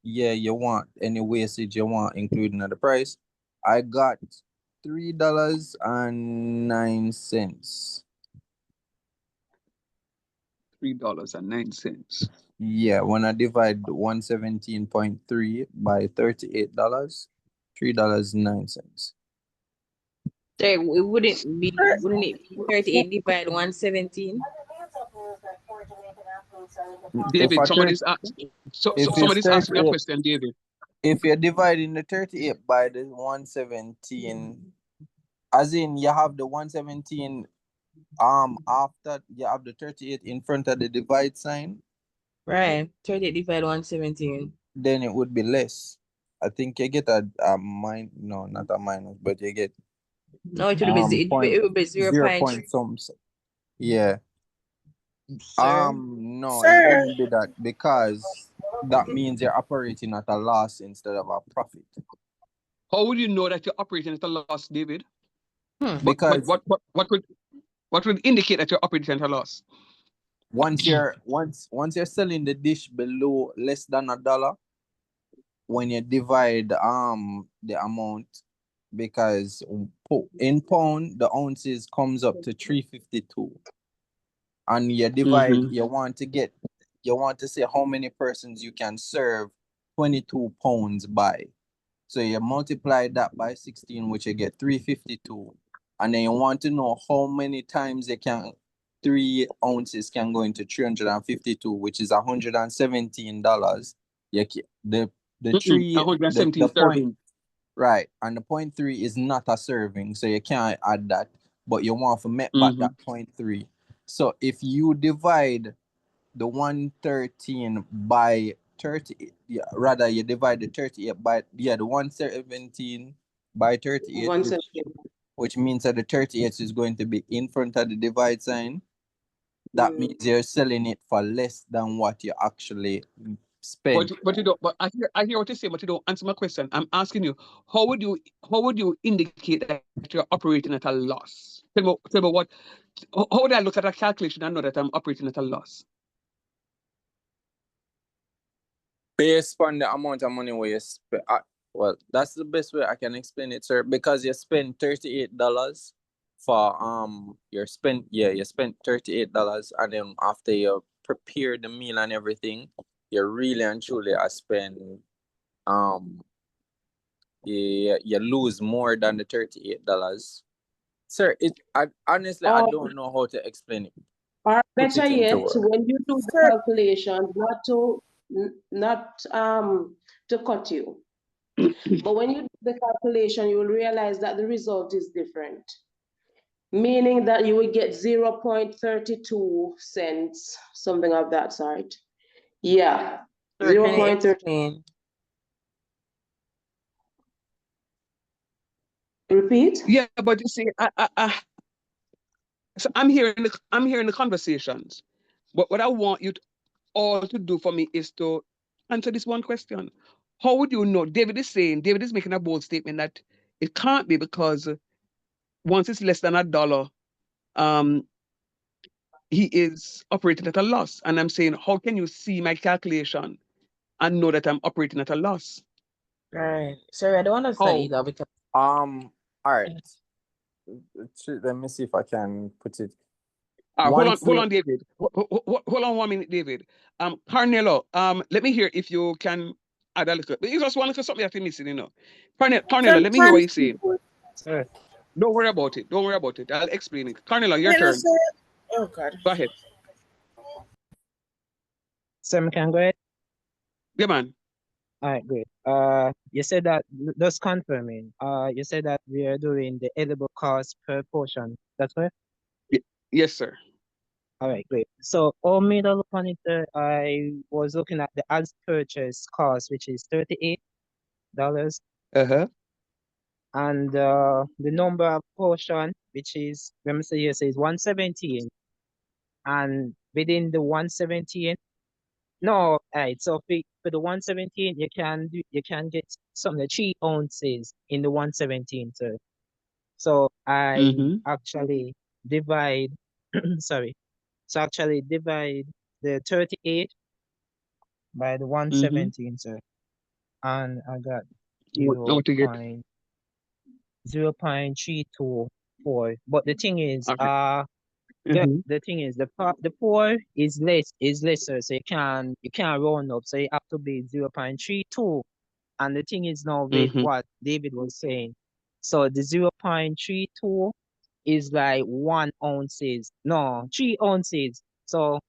yeah, you want any wastage you want including at the price. I got $3.09. $3.09. Yeah, when I divide 117.3 by $38, $3.09. So it wouldn't it be 38 divided 117? If David, I somebody's asked, if it's somebody's asked me a 38, question, David. if you're dividing the 38 by the 117, as in you have the 117 after you have the 38 in front of the divide sign, Right. 38 divided 117. then it would be less. I think you get a no, not a minus, but you get No, it would be point it would be 0. 0 point some. Yeah. Sir. No, it Sir, wouldn't be that because that means you're operating at a loss instead of a profit. How would you know that you're operating at a loss, David? But Because what would indicate that you're operating at a loss? once you're selling the dish below less than $1, when you divide the amount, because in pound the ounces comes up to 352, and you divide, you want to say how many persons you can serve 22 pounds by. So you multiply that by 16, which you get 352. And then you want to know how many times 3 ounces can go into 352, which is $117. The point, serving. right? And the 0.3 is not a serving, so you can't add that. But you want to make back that 0.3. So if you divide the 113 by 30, rather you divide the 38 by the 117 by 38, which means that the 38 is going to be in front of the divide sign. That means you're selling it for less than what you actually spent. But you don't. But I hear what you say, but you don't answer my question. I'm asking you, how would you indicate that you're operating at a loss? Tell me what. How would I look at a calculation and know that I'm operating at a loss? Based on the amount of money where you spend. Well, that's the best way I can explain it, sir. Because you spend $38 for you spent $38, and then after you prepare the meal and everything, you really and truly are spend you lose more than the $38. Sir, honestly I don't know how to explain it. Or Put better it into yet, words. when you do the Sir. calculation, not to cut you, but when you do the calculation, you will realize that the result is different. Meaning that you will get 0.32 cents, something of that sort. Yeah. Sir, can you 0.30. explain? Repeat? Yeah, but you see, so I'm hearing the conversations. But what I want you all to do for me is to answer this one question. How would you know? David is making a bold statement that it can't be because once it's less than $1, he is operating at a loss. And I'm saying, how can you see my calculation and know that I'm operating at a loss? Right. Sorry, I don't understand How? either because All right. Let me see if I can put it. Hold on, David. Hold on 1 minute, David. Carnelo, let me hear if you can add a little. But it's just one little something that you're missing, you know. Carnelo, let me hear what you're saying. Sir. Don't worry about it. I'll explain it. Carnelo, your hello, turn. sir. Oh God. Go ahead. Sir, can go ahead. Yeah, man. All right, great. You said that, just confirming. You said that we are doing the edible cost per portion. That's correct? Yes, sir. All right, great. So, all me to look on it, I was looking at the as purchase cost, which is $38, Uh-huh. and the number of portion, which is, let me say, here says 117, and within the 117. No, all right. So for the 117, you can get something 3 ounces in the 117, sir. So I actually divide sorry. So actually divide the 38 by the 117, sir. And I got What to get? 0.324. But the thing is, Okay. the thing is the pour is lesser, so you can't round up, so you have to be 0.32. And the thing is now with what David was saying. So the 0.32 is like 1 ounces. No, 3 ounces. So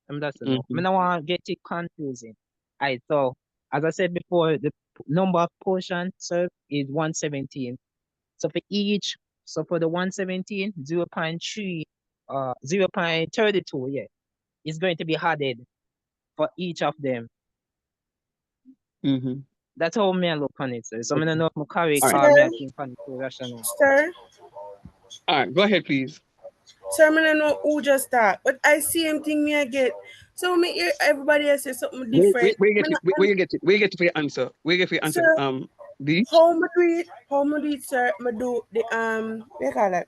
I'm just know. I don't want to get it confusing. Alright, so as I said before, the number of portion served is 117. So for the 117, 0.3, 0.32, yeah, is going to be added for each of them. That's how me I look on it, sir. So I don't know if I'm correct All right. or me I think on it rational. Sir, All right, go ahead, please. sir, I don't know who just that, but I same thing me I get. So me hear everybody else say something different. Where you get it? Where you get it? Where you get it for your answer? Where you get for your answer? Sir, D? how me do it? How me do it, sir? Me do the what you call it?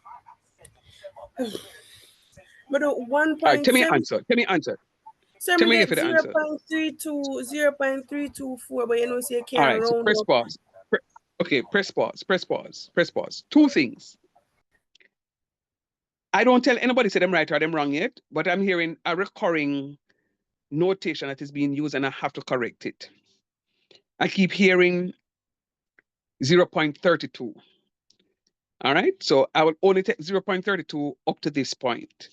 Me do All right, tell me your 1.7. answer. Tell me your answer. Sir, Tell me me get for the answer. 0.32, 0.324, but you know, say you All can't right, so round press up. pause. Okay, press pause. Press pause. Press pause. Two things. I don't tell anybody say them right or them wrong yet, but I'm hearing a recurring notation that is being used and I have to correct it. I keep hearing 0.32. All right, so I will only take 0.32 up to this point.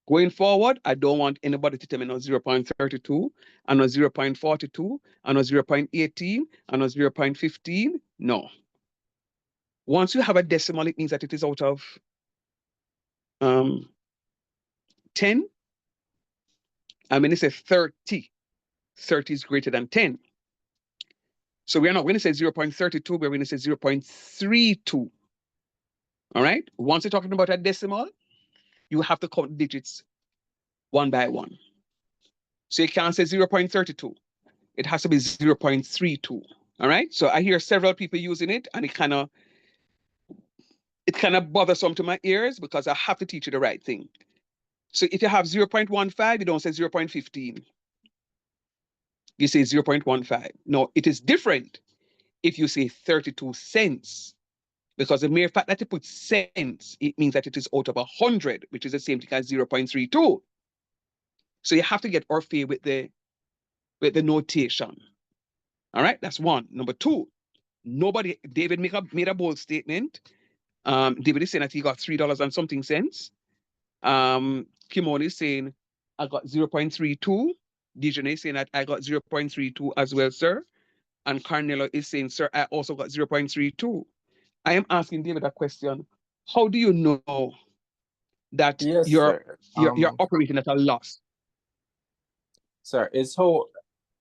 Going forward, I don't want anybody to tell me no 0.32, and no 0.42, and no 0.18, and no 0.15. No. Once you have a decimal, it means that it is out of 10. I mean, it's a 30. 30 is greater than 10. So we're not going to say 0.32, we're going to say 0.32. All right? Once you're talking about a decimal, you have to count digits one by one. So you can't say 0.32. It has to be 0.32. All right? So I hear several people using it, and it kind of bothersome to my ears because I have to teach you the right thing. So if you have 0.15, you don't say 0.15. You say 0.15. No, it is different if you say 32 cents. Because the mere fact that you put cents, it means that it is out of 100, which is the same thing as 0.32. So you have to get Orphe with the notation. All right, that's one. Number two, David made a bold statement. David is saying that he got $3 and something cents. Kimon is saying I got 0.32. Dijon is saying that I got 0.32 as well, sir. And Carnelo is saying, sir, I also got 0.32. I am asking David a question. How do you know that Yes, you're sir. operating at a loss? Sir, it's how,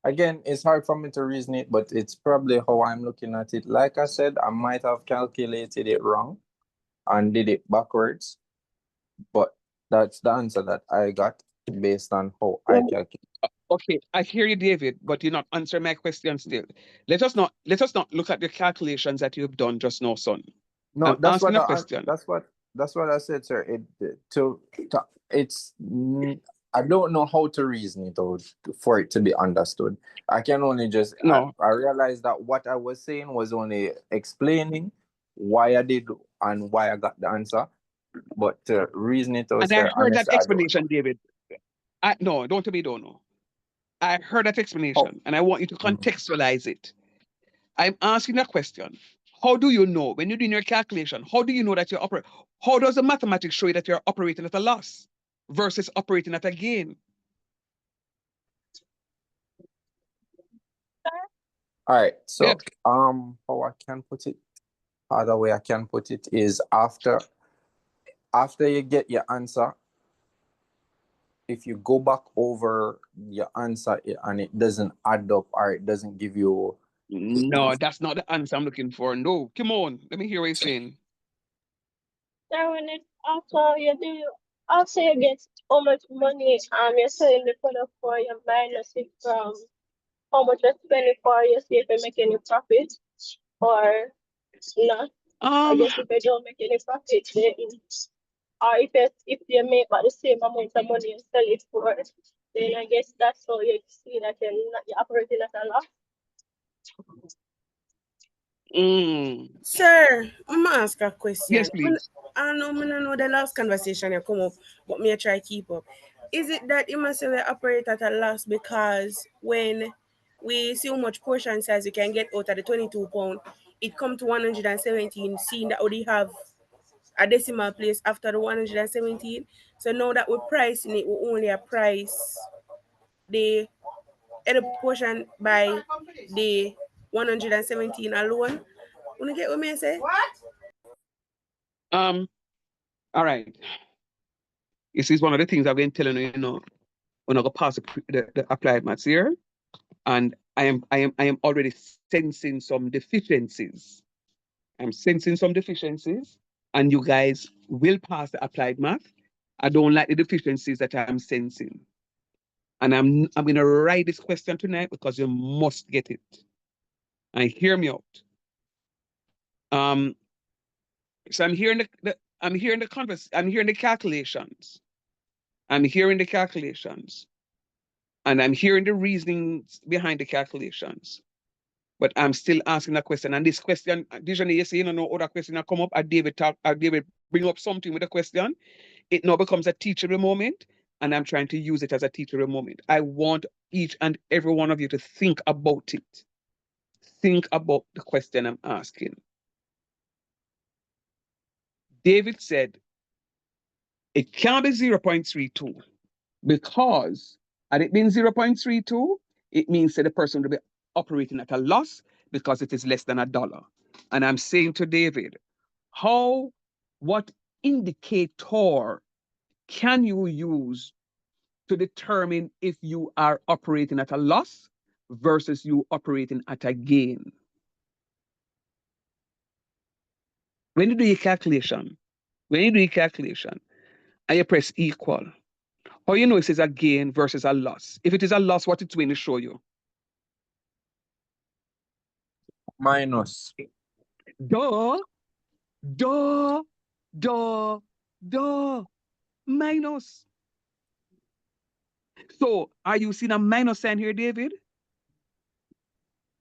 again, it's hard for me to reason it, but it's probably how I'm looking at it. Like I said, I might have calculated it wrong and did it backwards, but that's the answer that I got based on how I calculate. Okay, I hear you, David, but you're not answering my question still. Let us not look at the calculations that you've done just now, son. No, I'm that's asking what a question. that's what I said, sir. I don't know how to reason it out for it to be understood. I can only just No. I realized that what I was saying was only explaining why I did and why I got the answer. But to reason it out, And I sir, heard that honestly, I don't explanation, know. David. No, don't tell me you don't know. I heard that Oh. explanation, and I want you to contextualize it. I'm asking a question. How do you know, when you're doing your calculation, how do you know that you're operating? How does the mathematics show you that you're operating at a loss versus operating at a gain? All right. So, Yes. how I can put it, other way I can put it is after you get your answer, if you go back over your answer and it doesn't add up or it doesn't give you. No, that's not the answer I'm looking for. No, come on. Let me hear what you're saying. So when it after you do, after you get how much money you're selling the product for, you minus it from how much you're spending for, you see if you make any profit or not. I guess if you don't make any profit, then or if you make about the same amount of money and sell it for, then I guess that's how you see that you're operating at a loss. Sir, I'm gonna ask a question. Yes, please. I know the last conversation you come up, but me I try keep up. Is it that you must say we operate at a loss because when we see how much portion size we can get out of the 22 pound, it come to 117, seeing that we have a decimal place after the 117. So now that we're pricing it, we only a price the edible portion by the 117 alone. Wanna get what me say? All right. This is one of the things I've been telling you, you know, when I go past the applied maths here, and I am already sensing some deficiencies. I'm sensing some deficiencies, and you guys will pass the applied math. I don't like the deficiencies that I'm sensing. And I'm gonna write this question tonight because you must get it. And hear me out. So I'm hearing I'm hearing the calculations. I'm hearing the calculations. And I'm hearing the reasonings behind the calculations. But I'm still asking a question. And this question, usually you see, you know, no other question that come up, David bring up something with a question. It now becomes a teachable moment, and I'm trying to use it as a teachable moment. I want each and every one of you to think about it. Think about the question I'm asking. David said, it can't be 0.32 because had it been 0.32, it means that the person will be operating at a loss because it is less than $1. And I'm saying to David, what indicator can you use to determine if you are operating at a loss versus you operating at a gain? When you do your calculation, and you press equal, how you know it is a gain versus a loss? If it is a loss, what it's going to show you? Minus. Duh, duh, duh, duh, minus. So are you seeing a minus sign here, David?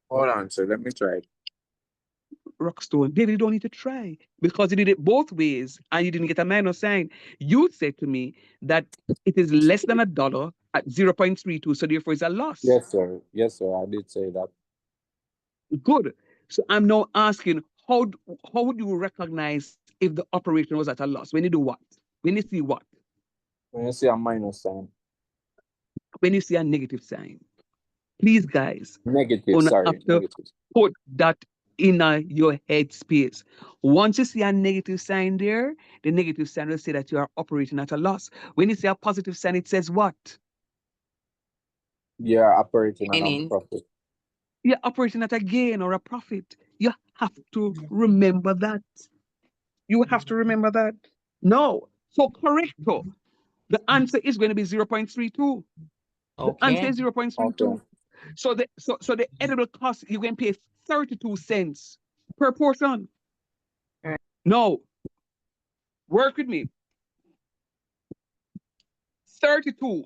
Hold on, sir. Let me try it. Rockstone, David, you don't need to try because you did it both ways and you didn't get a minus sign. You said to me that it is less than $1 at 0.32, so therefore it's a loss. Yes, sir. Yes, sir. I did say that. Good. So I'm now asking, how would you recognize if the operation was at a loss? When you do what? When you see what? When you see a minus sign. When you see a negative sign. Please, guys. Negative, sorry. Negative. Put that in your head space. Once you see a negative sign there, the negative sign will say that you are operating at a loss. When you see a positive sign, it says what? You're operating on a profit. You're operating at a gain or a profit. You have to remember that. You have to remember that. No. So correcto. The answer is going to be 0.32. The answer is 0.32. Okay. So the edible cost, you're going to pay 32 cents per portion. No. Work with me. 32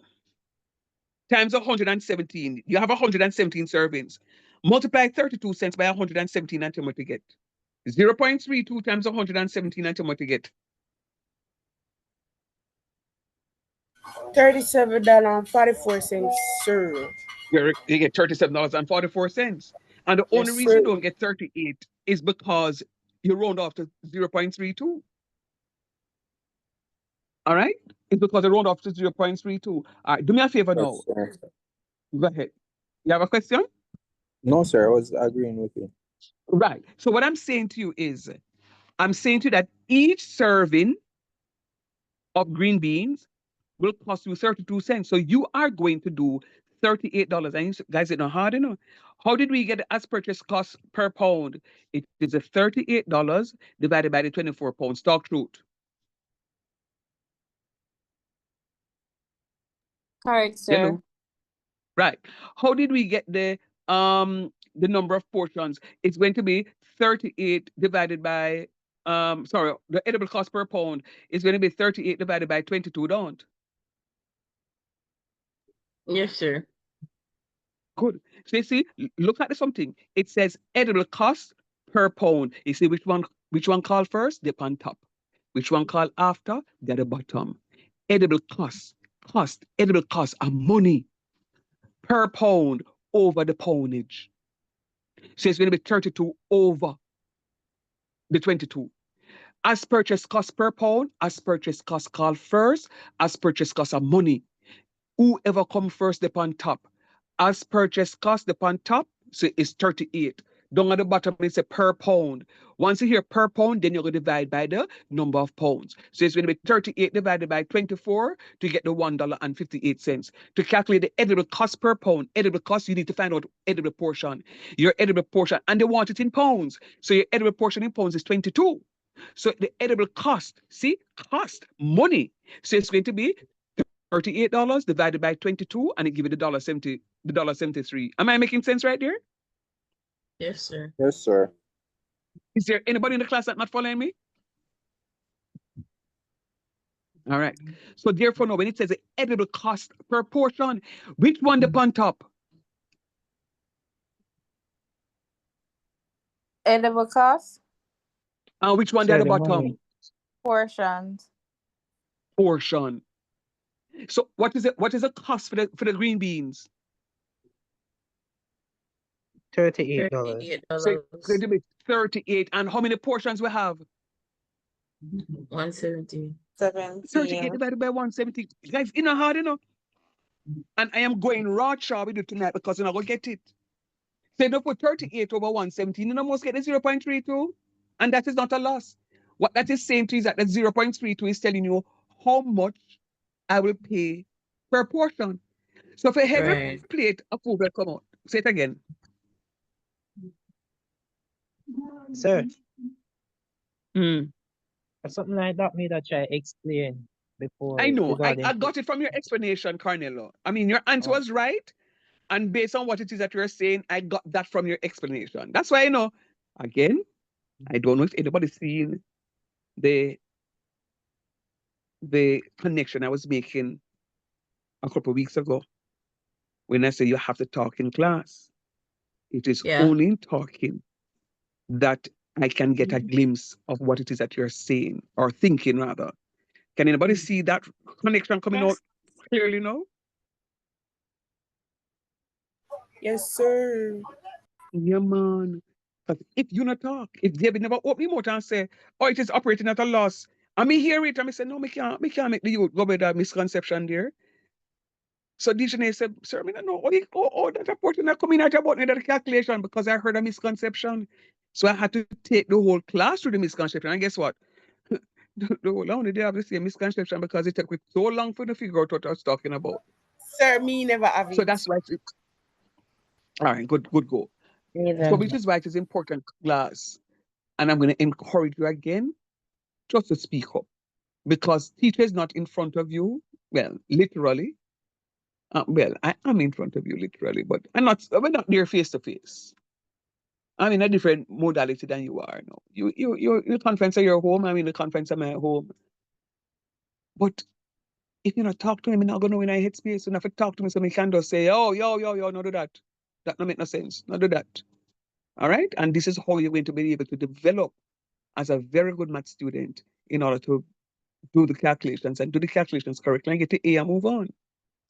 times 117. You have 117 servings. Multiply 32 cents by 117 and tell me what you get. 0.32 times 117 and tell me what you get. $37.44, sir. You get $37.44. And the only reason you don't get 38 is because you round off to 0.32. All right? It's because you round off to 0.32. All right, do me a favor now. Sir. Go ahead. You have a question? No, sir. I was agreeing with you. Right. So what I'm saying to you is, I'm saying to you that each serving of green beans will cost you 32 cents. So you are going to do $38. And you guys, it's not hard enough. How did we get the as purchase cost per pound? It is a $38 divided by the 24 pounds. Talk truth. Correct, sir. Hello. Right. How did we get the number of portions? It's going to be 38 divided by the edible cost per pound is going to be 38 divided by 22, don't? Yes, sir. Good. So you see, look at something. It says edible cost per pound. You see which one called first? The on top. Which one called after? The at the bottom. Edible edible costs are money per pound over the poundage. So it's going to be 32 over the 22. As purchase cost per pound, as purchase cost called first, as purchase cost of money. Whoever come first, upon top. As purchase cost, upon top, so it's 38. Down at the bottom, it's a per pound. Once you hear per pound, then you're going to divide by the number of pounds. So it's going to be 38 divided by 24 to get the $1.58. To calculate the edible cost per pound, edible cost, you need to find out edible portion. Your edible portion, and they want it in pounds. So your edible portion in pounds is 22. So the edible cost, see, cost, money. So it's going to be $38 divided by 22, and it gives you the $1.73. Am I making sense right there? Yes, sir. Yes, sir. Is there anybody in the class that's not following me? All right. So therefore, now when it says the edible cost per portion, which one up on top? Edible cost, And which one So at the the bottom? money. portions. Portion. So what is it? What is the cost for the green beans? $38. So it's going $38. to be 38. And how many portions we have? 170. 38 17. divided by 170. Guys, you know hard enough. And I am going raw sharp with you tonight because you're not going to get it. So you put 38 over 117, you almost get the 0.32. And that is not a loss. What that is saying to you is that the 0.32 is telling you how much I will pay per portion. So for every Right. plate of food will come out. Say it again. Sir, Mm. something like that me that try explain before I know. I regarding got it from your explanation, Carnello. I mean, your answer Oh. was right. And based on what it is that you're saying, I got that from your explanation. That's why I know. Again, I don't know if anybody's seen the connection I was making a couple of weeks ago when I say you have to talk in class. It is Yeah. only in talking that I can get a glimpse of what it is that you're saying or thinking rather. Can anybody see that connection coming out clearly now? Yes, sir. Yeah, man. Because if you not talk, if David never open his mouth and say, oh, it is operating at a loss, and me hear it, and me say, no, me can't make the youth go with that misconception there. So Dejanay said, sir, I don't know, that reporting not coming out about that calculation because I heard a misconception. So I had to take the whole class through the misconception. And guess what? the whole only they have the same misconception because it took me so long for to figure out what I was talking about. Sir, me never have it. So that's why it's all right, good go. So which is why it is important, class. And I'm going to encourage you again just to speak up because teacher is not in front of you. Well, literally. Well, I am in front of you literally, but we're not there face to face. I'm in a different modality than you are now. You conference at your home, I'm in the conference at my home. But if you not talk to me, I'm not gonna know in I headspace. And if you talk to me, so I can just say, oh, yo, no do that. That don't make no sense. No do that. All right? And this is how you're going to be able to develop as a very good math student in order to do the calculations and do the calculations correctly and get the A and move on.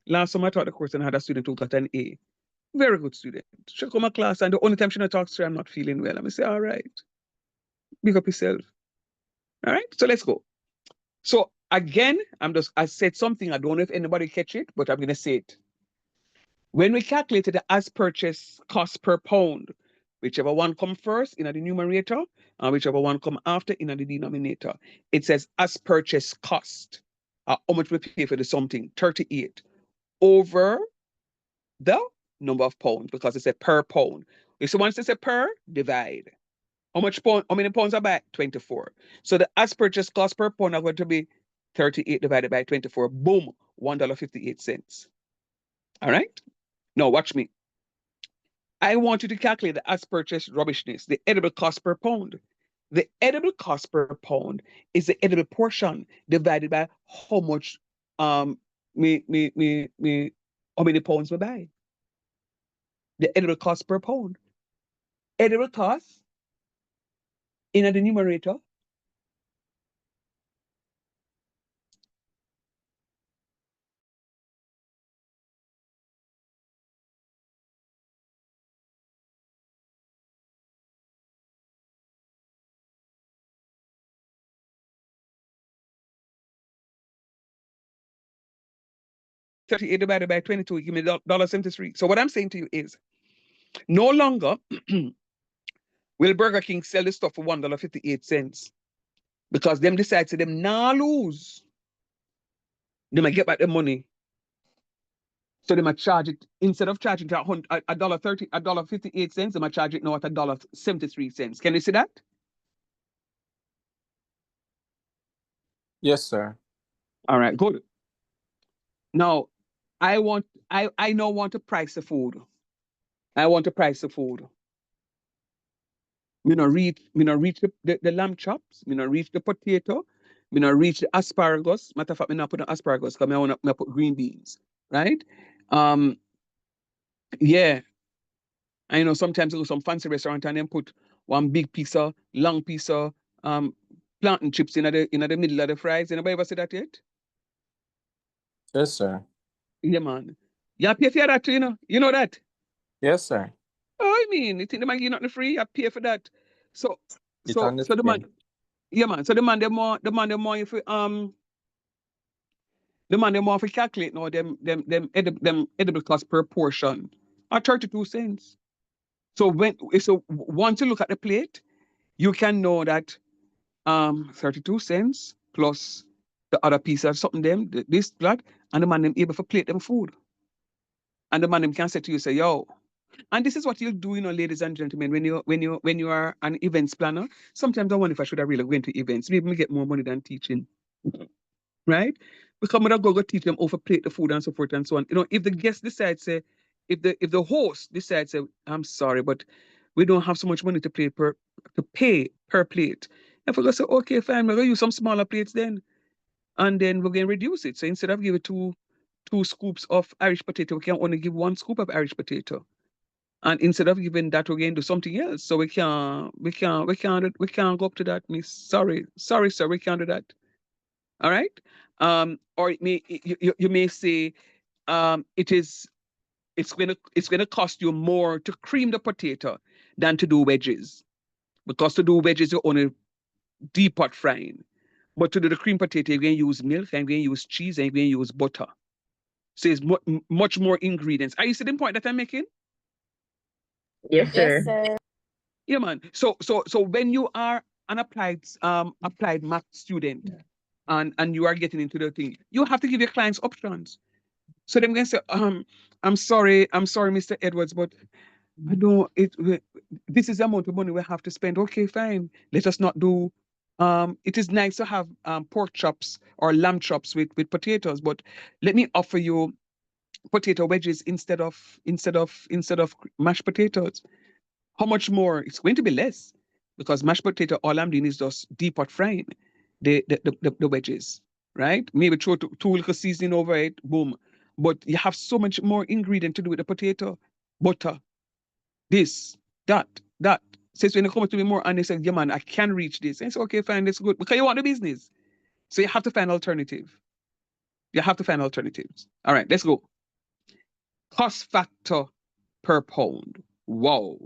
Last time I taught the course and I had a student who got an A. Very good student. She come to class and the only time she not talks to her, I'm not feeling well. I'm say, all right, big up yourself. All right, so let's go. So again, I said something, I don't know if anybody catch it, but I'm gonna say it. When we calculated the as purchase cost per pound, whichever one come first in the numerator and whichever one come after in the denominator, it says as purchase cost. How much we pay for the something, 38, over the number of pounds, because it's a per pound. So once it's a per, divide. How many pounds are back? 24. So the as purchase cost per pound are going to be 38 divided by 24. Boom, $1.58. All right? Now watch me. I want you to calculate the as purchase rubbishness, the edible cost per pound. The edible cost per pound is the edible portion divided by how much how many pounds we buy. The edible cost per pound. Edible cost in the numerator $38 divided by 22, give me $1.73. So what I'm saying to you is, no longer will Burger King sell this stuff for $1.58 because them decide to them nah lose. They might get back the money. So they might charge it, instead of charging it at $1.58, they might charge it now at $1.73. Can you see that? Yes, sir. All right, good. Now, I now want to price the food. I want to price the food. Me not reach the lamb chops, me not reach the potato, me not reach the asparagus. Matter of fact, me not put the asparagus because I want to put green beans, right? Yeah. I know sometimes I go to some fancy restaurant and then put one big piece of long piece of plantain chips in the middle of the fries. Anybody ever see that yet? Yes, sir. Yeah, man. You pay for that too, you know. You know that? Yes, sir. Oh, I mean, you think the man give nothing free? I pay for that. So It's on the the man, screen. yeah, man. So the man if the man them more if calculate now them edible cost per portion are 32 cents. So once you look at the plate, you can know that 32 cents plus the other piece of something them this blood, and the man them able to plate them food. And the man them can say to you, say, yo. And this is what you'll do, you know, ladies and gentlemen, when you are an events planner. Sometimes I wonder if I should have really went to events. Maybe me get more money than teaching. Right? Because I'm gonna go teach them overplate the food and so forth and so on. You know, if the guest decides say, if the host decides say, I'm sorry, but we don't have so much money to pay per plate. And we're gonna say, okay, fine, we're gonna use some smaller plates then. And then we're gonna reduce it. So instead of giving two scoops of Irish potato, we can only give 1 scoop of Irish potato. And instead of giving that, we're going to do something else. So we can't go up to that, miss. Sorry, sir, we can't do that. All right. Or it may you may say it's gonna cost you more to cream the potato than to do wedges. Because to do wedges you only deep pot frying. But to do the cream potato, you're going to use milk, and you're going to use cheese, and you're going to use butter. So it's much more ingredients. Are you see the point that I'm making? Yes, sir. Yes, sir. Yeah, man. So when you are an applied math student and you are getting into the thing, you have to give your clients options. So they're gonna say, I'm sorry, Mr. Edwards, but I don't this is the amount of money we have to spend. Okay, fine. Let us not do it is nice to have pork chops or lamb chops with potatoes, but let me offer you potato wedges instead of mashed potatoes. How much more? It's going to be less because mashed potato, all I'm doing is just deep pot frying the wedges, right? Maybe throw two little seasoning over it, boom. But you have so much more ingredient to do with the potato, butter, this, that. Says when they come to me more and they say, yeah, man, I can reach this. And it's okay, fine, that's good. Because you want the business. So you have to find alternative. You have to find alternatives. All right, let's go. Cost factor per pound. Wow.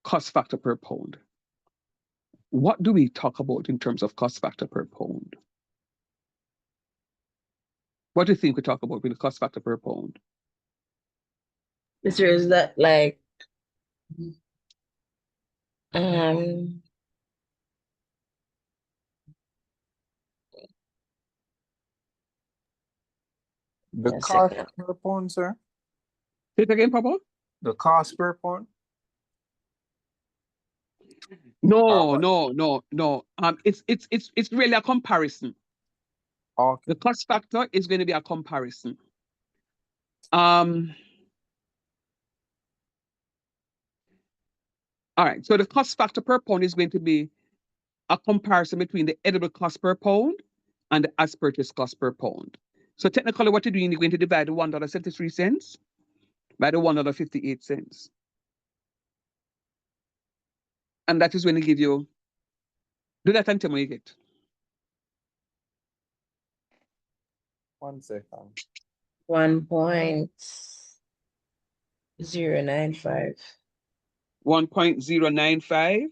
Cost factor per pound. What do we talk about in terms of cost factor per pound? What do you think we talk about with the cost factor per pound? Mister, is that like um The a cost second. per pound, sir? Say it again, Papa? The cost per pound? No. what? It's really a comparison. Okay. The cost factor is going to be a comparison. All right. So the cost factor per pound is going to be a comparison between the edible cost per pound and the as purchased cost per pound. So technically, what you're doing, you're going to divide the $1.73 by the $1.58. And that is when they give you, do that and tell me what you get. 1 second. 1.095. 1.095.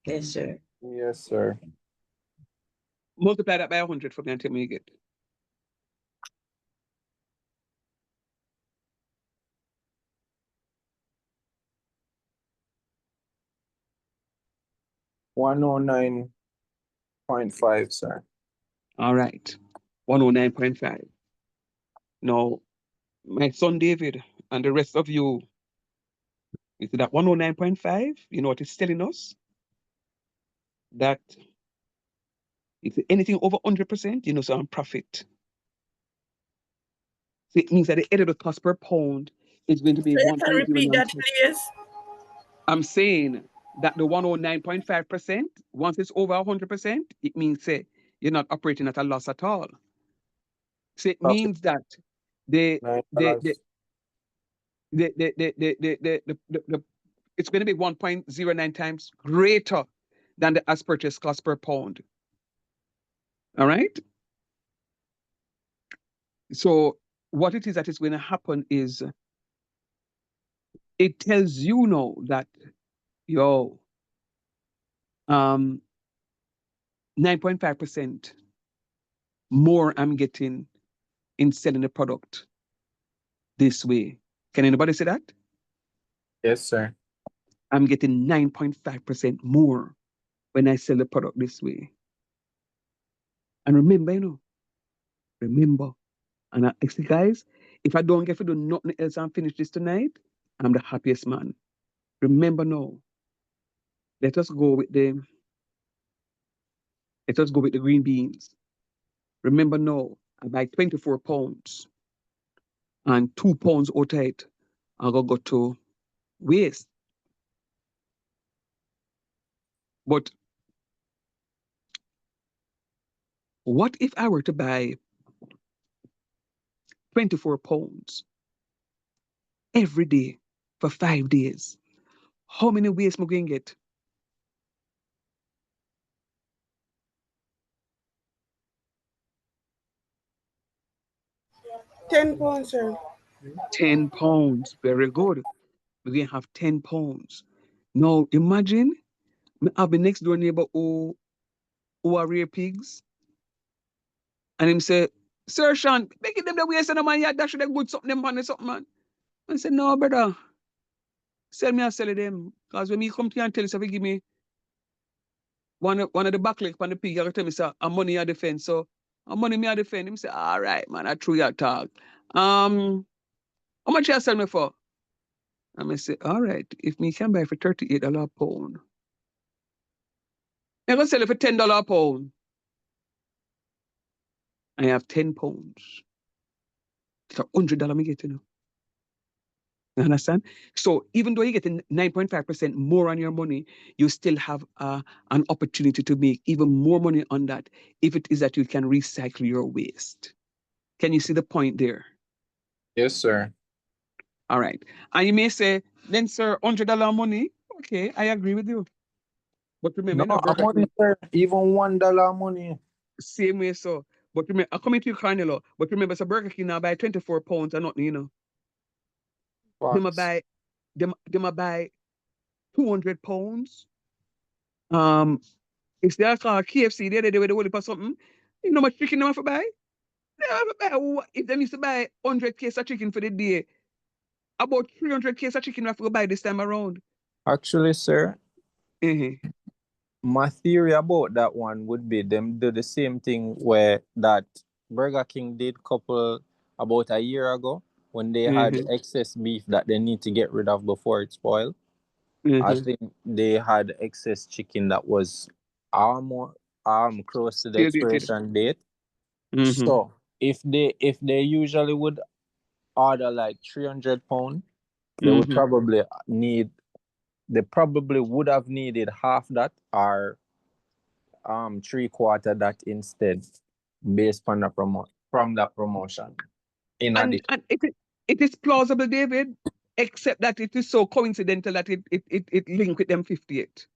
Yes, sir. Yes, sir. Multiply that by 100 for me and tell me what you get. 109.5, sir. All right. 109.5. Now, my son David and the rest of you, you see that 109.5, you know what it's telling us? That if anything over 100%, you know, so I'm profit. So it means that the edible cost per pound is going to be So you can repeat that, 1.09. please. I'm saying that the 109.5%, once it's over 100%, it means say you're not operating at a loss at all. So it Profit means that the the the $9. the it's going to be 1.09 times greater than the as purchase cost per pound. All right. So what it is that is going to happen is it tells you now that yo 9.5% more I'm getting in selling the product this way. Can anybody say that? Yes, sir. I'm getting 9.5% more when I sell the product this way. And remember, you know, remember, and I say, guys, if I don't get to do nothing else and finish this tonight, I'm the happiest man. Remember now, let us go with the green beans. Remember now, I buy 24 pounds and 2 pounds out of it, I'm gonna go to waste. But what if I were to buy 24 pounds every day for 5 days? How many waste am I going to get? £10, sir. 10 pounds. Very good. We're going to have 10 pounds. Now, imagine I have the next door neighbor who are rear pigs. And him say, Sir Sean, making them the waste of the man, yeah, dash them good something, them money, something, man. I said, no, brother. Sell me, I sell them. Because when me come to you and tell you, so if you give me one of the back leg on the pig, you tell me, sir, I'm money I defend. So, I'm money me I defend. Him say, all right, man, I true your talk. How much you sell me for? And I say, all right, if me can buy for $38 a pound, I'm going to sell it for $10 a pound. I have 10 pounds. It's $100 me get, you know. You understand? So even though you're getting 9.5% more on your money, you still have an opportunity to make even more money on that if it is that you can recycle your waste. Can you see the point there? Yes, sir. All right. And you may say, then, sir, $100 money. Okay, I agree with you. But remember, No, in a I'm Burger money, King, sir. Even $1 money. same way, so. But remember, I come into your Carnelo, but remember, it's a Burger King now buy 24 pounds and nothing, you know. Them a Facts. buy, them a buy 200 pounds. If they call KFC, they will do for something. You know how much chicken they have to buy? They have to buy, if they used to buy 100 case of chicken for the day, about 300 case of chicken they have to go buy this time around. Actually, sir, Mm-hmm. my theory about that one would be them do the same thing where that Burger King did couple about a year ago when they had Mm-hmm. excess beef that they need to get rid of before it spoiled. I Mm-hmm. think they had excess chicken that was almost close to the Still dated. expiration date. Mm-hmm. So if they usually would order like 300 pounds, they would Mm-hmm. probably would have needed half that or 3/4 that instead based on the from that promotion. In addition. And it is plausible, David, except that it is so coincidental that it linked with them 58.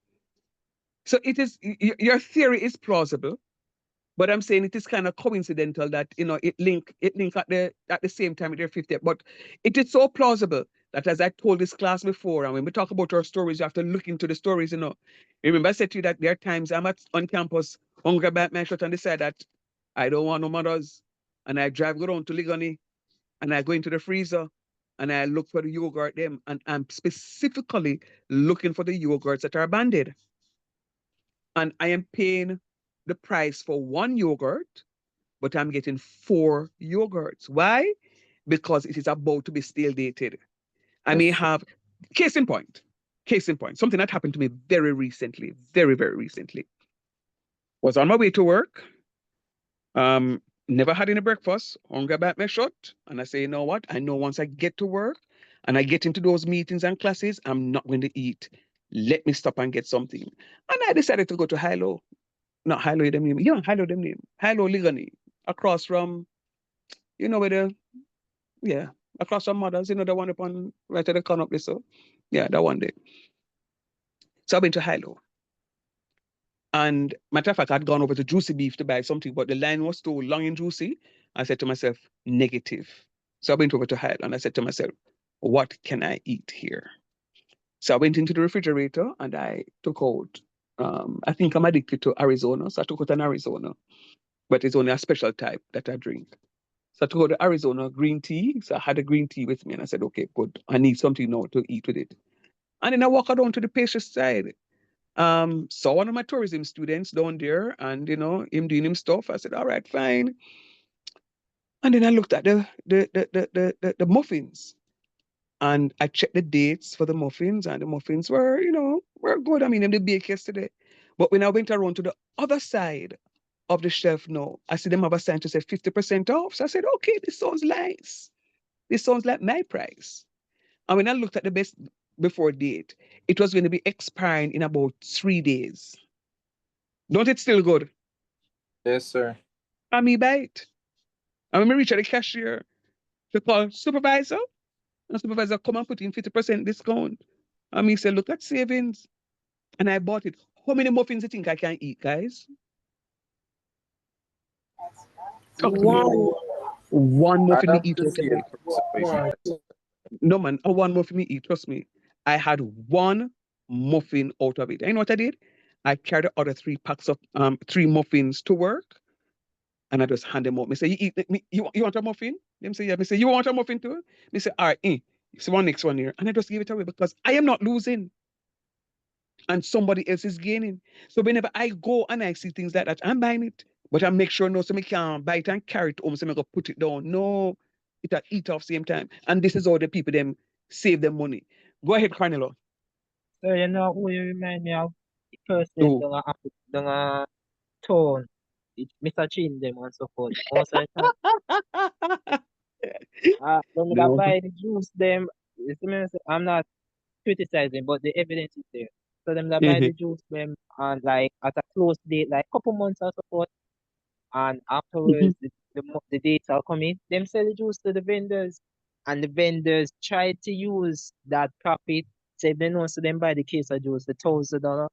So it is your theory is plausible. But I'm saying it is kind of coincidental that it link at the same time with their 50th. But it is so plausible that as I told this class before, and when we talk about our stories, you have to look into the stories, you know. Remember, I said to you that there are times I'm on campus, hungry about my shot and decide that I don't want no mothers. And I drive go down to Ligoni and I go into the freezer and I look for the yogurt them. And I'm specifically looking for the yogurts that are banded. and I am paying the price for one yogurt, but I'm getting 4 yogurts. Why? Because it is about to be stale dated. I may have case in point. Case in point. Something that happened to me very recently, very, very recently. Was on my way to work. Never had any breakfast. Hunger back my shut. And I say, you know what? I know once I get to work and I get into those meetings and classes, I'm not going to eat. Let me stop and get something. And I decided to go to Hilo. Not Hilo them name. Yeah, Hilo them name. Hilo Ligani. Across from, where the, yeah, across from Mothers, the one upon right at the corner up there. So yeah, that one day. So I went to Hilo. And matter of fact, I'd gone over to Juicy Beef to buy something, but the line was too long in Juicy. I said to myself, negative. So I went over to Hile and I said to myself, what can I eat here? So I went into the refrigerator and I took out, I think I'm addicted to Arizona. So I took out an Arizona, but it's only a special type that I drink. So I took out the Arizona green tea. So I had a green tea with me and I said, okay, good. I need something now to eat with it. And then I walked down to the pastry side. Saw one of my tourism students down there and, him doing him stuff. I said, all right, fine. And then I looked at the muffins and I checked the dates for the muffins and the muffins were, were good. I mean, they baked yesterday. But when I went around to the other side of the shelf now, I see them have a sign to say 50% off. So I said, okay, this sounds nice. This sounds like my price. And when I looked at the best before date, it was going to be expiring in about 3 days. Don't it still good? Yes, sir. I me buy it. And when we reach at the cashier to call supervisor, and supervisor come and put in 50% discount. And me say, look at savings. And I bought it. How many muffins do you think I can eat, guys? Talk to me. One. One I'd muffin me have eat to out see of it it. first before you- No, man, a one muffin me eat. Trust me. I had one muffin out of it. And you know what I did? I carried the other 3 packs of 3 muffins to work. And I just hand them out. Me say, you eat me, you want a muffin? Them say, yeah. Me say, you want a muffin too? Me say, all right, so one next one here. And I just give it away because I am not losing and somebody else is gaining. So whenever I go and I see things like that, I'm buying it. But I make sure no, so I can't buy it and carry it home, so I go put it down. No, it a eat off same time. And this is how the people them save them money. Go ahead, Carnelo. So you know who you remind me of? The person Do. doing a tone. It's Mr. Chin them and so forth. Most of the time. When I No. buy the juice them, you see me, I'm not criticizing, but the evidence is there. So them that buy Mhm, the juice them and like at a close date, like couple months or so forth, and mhm, afterwards the dates are coming, them sell the juice to the vendors, and the vendors try to use that profit. Say they know so them buy the case of juice, the $1,000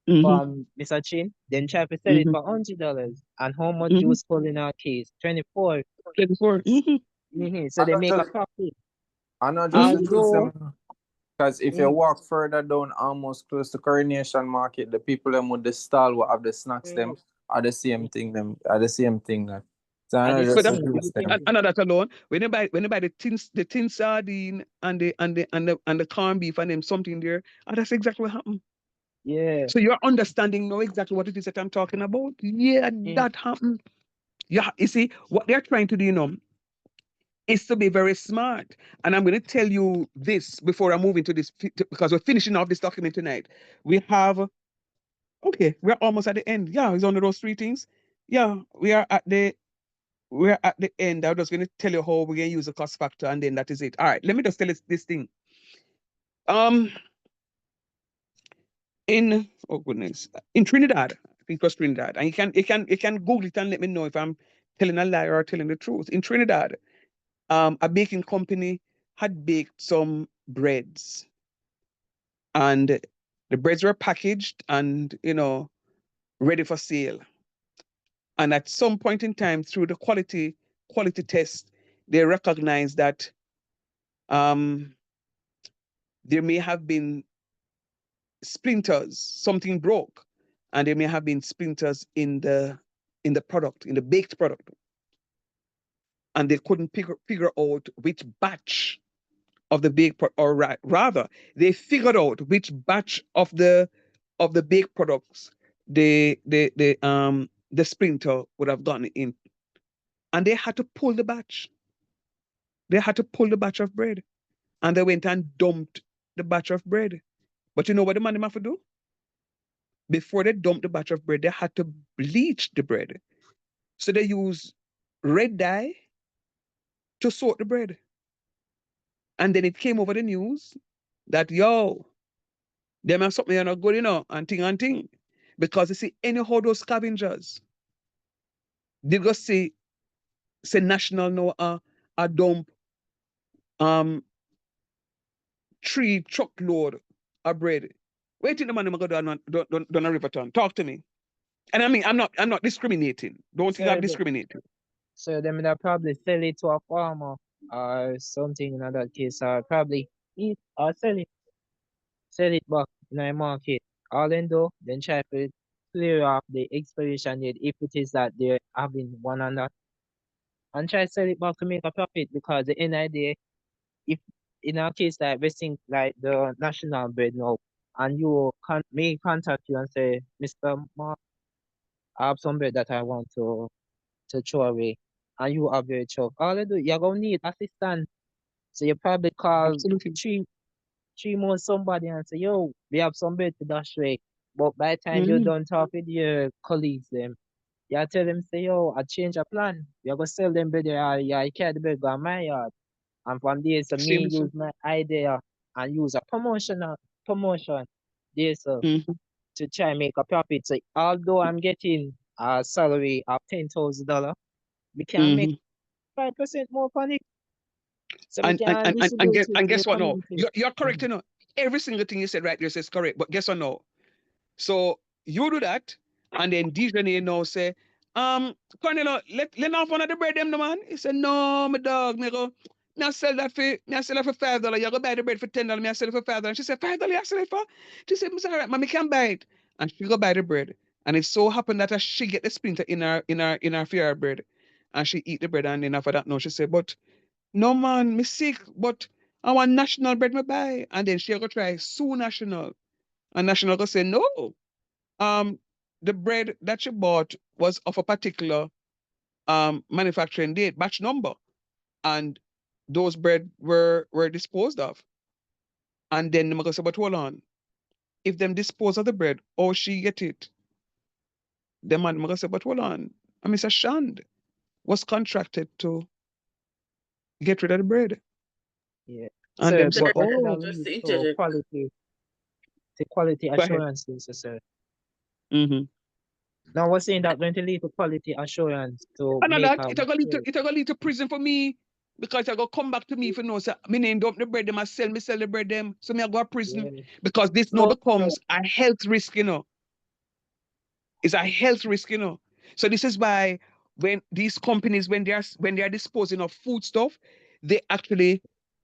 mhm, from Mr. Chin, then try to sell it mhm, for $100. And how much mhm. juice full in our case? 24. 24. Mhm, So I they not make a just profit. I not just mhm, reduce Although them because if you mm, walk further down almost close to Coronation Market, the people them with the stall will have the snacks them mm, are the same thing that. So I are not the But just that's same, are reduce the same them. thing. that alone. When they buy the tin sardine and the corned beef and them something there, and that's exactly what happened. Yeah. So you're understanding now exactly what it is that I'm talking about. Yeah, Mm, that happened. Yeah, you see what they're trying to do, is to be very smart. And I'm going to tell you this before I move into this because we're finishing off this document tonight. We have we're almost at the end. Yeah, it's one of those 3 things. Yeah, we're at the end. I'm just going to tell you how we're going to use the cost factor, and then that is it. All right, let me just tell you this thing. Um, in oh goodness, in Trinidad, I think it was Trinidad, and you can Google it and let me know if I'm telling a lie or telling the truth. In Trinidad, a baking company had baked some breads, and the breads were packaged and ready for sale. And at some point in time, through the quality test, they recognized that um, there may have been splinters, something broke, and there may have been splinters in the product, in the baked product, and they couldn't figure out which batch of the baked or rather, they figured out which batch of the baked products the sprinter would have gotten in, and they had to pull the batch. They had to pull the batch of bread, and they went and dumped the batch of bread. But you know what the man them have to do? Before they dumped the batch of bread, they had to bleach the bread. So they use red dye to sort the bread. And then it came over the news that, yo, them have something you're not good, and thing. Because you see, anyhow, those scavengers, they go say national no a dump um 3 truckload of bread. Wait till the man them go down a Riverton. Talk to me. And I mean, I'm not discriminating. Don't think So I'm discriminating. so them would probably sell it to a farmer or something in that case, or probably eat or sell it back in the market. All they do, then try to clear off the expiration date if it is that they're having one on that, and try to sell it back to make a profit, because the end of the day, if in a case like we think like the national bread now, and you may contact you and say, Mr. Mark, I have some bread that I want to throw away, and you have your truck. All you do, you're gonna need assistance. So you probably call Absolutely. three months somebody and say, yo, we have some bread to dash away. But by the time you Mhm. done talk with your colleagues them, you tell them say, yo, I change a plan. You're gonna sell them bread, you carry the bread go on my yard. And from there, so me Same. use my idea and use a promotion there, so Mhm. to try and make a profit. So although I'm getting a salary of $10,000, we can make Mhm. 5% more on it. So we And and, can and, and and distribute guess it and to the guess what now? community. You're correct, Mhm. Every single thing you said right there says correct. But guess what now? So you do that, and then DJ now say, Cornelo, let off one of the bread them, no man. He said, no, my dog, me I sell that for $5. You go buy the bread for $10. Me I sell it for $5. She said, $5 I sell it for? She said, Miss, all right, mommy can buy it. And she go buy the bread. And it so happened that she get the splinter in her fear bread. And she eat the bread, and then after that, no, she said, but no man, me sick, but I want national bread me buy. And then she go try sue national. And national go say, no. Um, the bread that she bought was of a particular manufacturing date, batch number, and those bread were disposed of. And then the mother said, but hold on, if them dispose of the bread, or she get it, the man mother said, but hold on, and Mr. Shand was contracted to get rid of the bread. Yeah. And So, them say, Sir, but what oh, that just leads to to interject. quality go ahead. assurances, sir. Mm-hmm. Now, we're saying that going to lead to quality assurance to And make that a it a go lead to prison for me, because I go come back to me if you know say me name dump the bread them, me sell the bread them. So me I go to prison, yeah. because this now So, becomes a health risk. It's a health risk. So this is why when these companies, when they are disposing of food stuff, they actually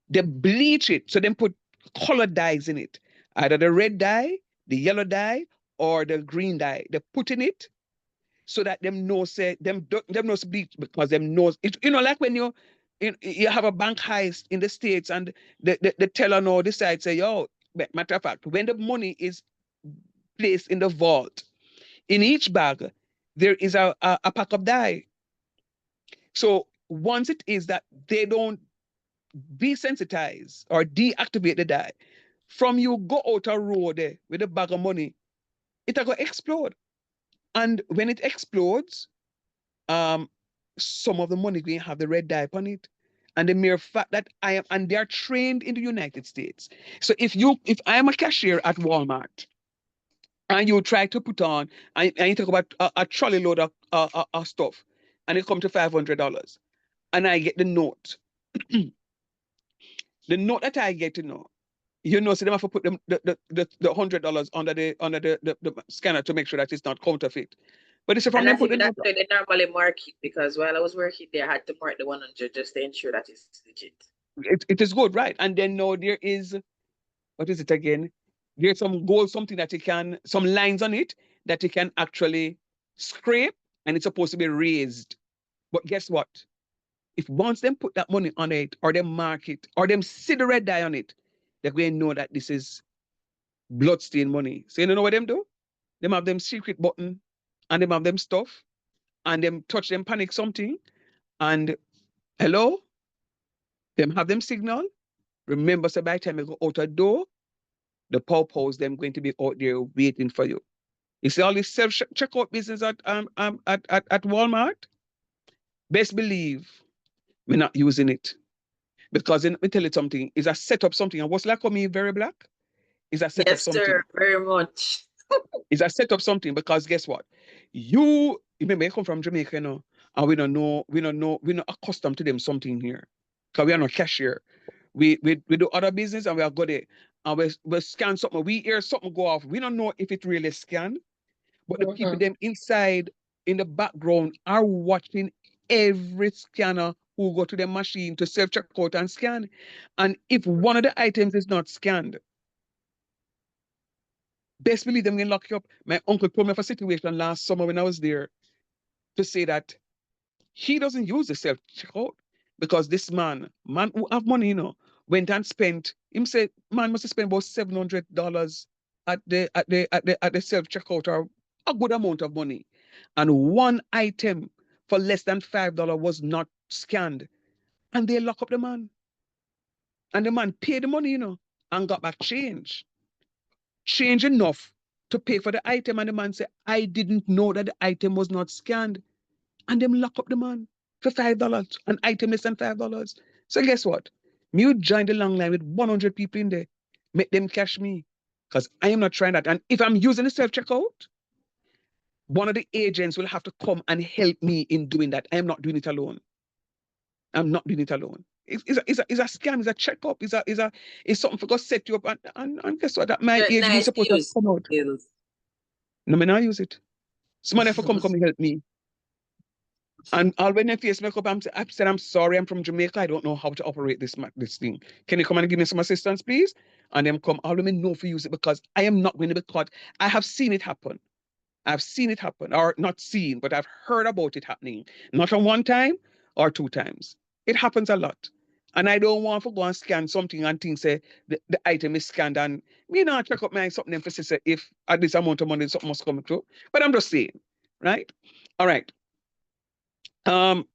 they bleach it. So they put color dyes in it. Either the red dye, the yellow dye, or the green dye. They put in it so that them know say them knows bleach, because them knows it, like when you have a bank heist in the States, and the teller now decides say, yo, matter of fact, when the money is placed in the vault, in each bag there is a pack of dye. So once it is that they don't desensitize or deactivate the dye, from you go out a road there with a bag of money, it'll go explode. And when it explodes, um, some of the money going to have the red dye on it. And the mere fact that and they're trained in the United States. So if I am a cashier at Walmart, and you try to put on, and you talk about a trolley load of stuff, and it come to $500, and I get the note, the note that I get to know, so they have to put the $100 under the scanner to make sure that it's not counterfeit. But it's from And them that's put the even note. after they normally mark it, because while I was working there, I had to mark the 100 just to ensure that it's legit. It is good, right? And then now there is, what is it again? There's some gold, something that you can, some lines on it that you can actually scrape, and it's supposed to be raised. But guess what? If once them put that money on it, or them mark it, or them see the red dye on it, they're going to know that this is bloodstained money. So you know what them do? them have them secret button, and them have them stuff, and them touch them panic something, and hello, them have them signal. Remember, so by the time you go out a door, the pow them going to be out there waiting for you. You see all this self checkout business at Walmart. Best believe we're not using it because let me tell you something. It's a set up something, and what's like for me very black is a set up Yes, something. sir. Very much. It's a set up something because guess what? You remember you come from Jamaica, you know, and we're not accustomed to them something here. Because we are not cashier. We do other business and we are good at and we scan something. We hear something go off. We don't know if it really scanned, but the people them inside in the background are watching every scanner who go to the machine to self checkout and scan. And if one of the items is not scanned, best believe them going to lock you up. My uncle told me of a situation last summer when I was there to say that he doesn't use the self checkout because this man who have money, you know, went and spent. Him said, man must have spent about $700 at the self checkout or a good amount of money, and one item for less than $5 was not scanned, and they lock up the man, and the man paid the money, you know, and got back change enough to pay for the item, and the man said, I didn't know that the item was not scanned, and them lock up the man for $5, an item less than $5. So guess what? Me would join the long line with 100 people in there, make them cash me, because I am not trying that. And if I'm using the self-checkout, one of the agents will have to come and help me in doing that. I am not doing it alone. I'm not doing it alone. It's a scam, it's a checkup, it's something for God set you up, and guess what? At my You're age, we nice supposed to to use come out. skills. No, me not use it. Somebody have to come and help me. And all when they face me up, I said, I'm sorry, I'm from Jamaica. I don't know how to operate this thing. Can you come and give me some assistance, please? And them come, all women know for use it because I am not going to be caught. I have seen it happen. I've seen it happen, or not seen, but I've heard about it happening. Not on one time or two times. It happens a lot. And I don't want to go and scan something and think say the item is scanned and me not check up my something for say if at this amount of money something must come through. But I'm just saying, right? All right. Shauna,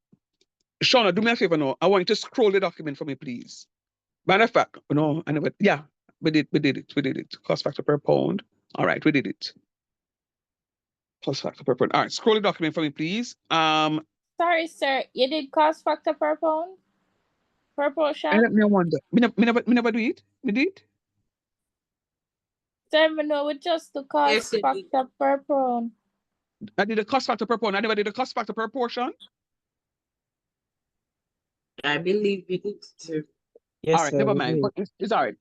do me a favor now. I want you to scroll the document for me, please. Matter of fact, no, I never. Yeah, we did it. Cost factor per pound. All right, we did it. Cost factor per pound. All right, scroll the document for me, please. Sorry, sir. You did cost factor per pound? Per portion? Let me wonder. Me never do it. Me did. Sir, me know with just the cost Yes, you did. factor per pound. I did the cost factor per pound. I never did the cost factor per portion. I believe you did too. Yes, All right, sir, never we mind. did. But it's all right.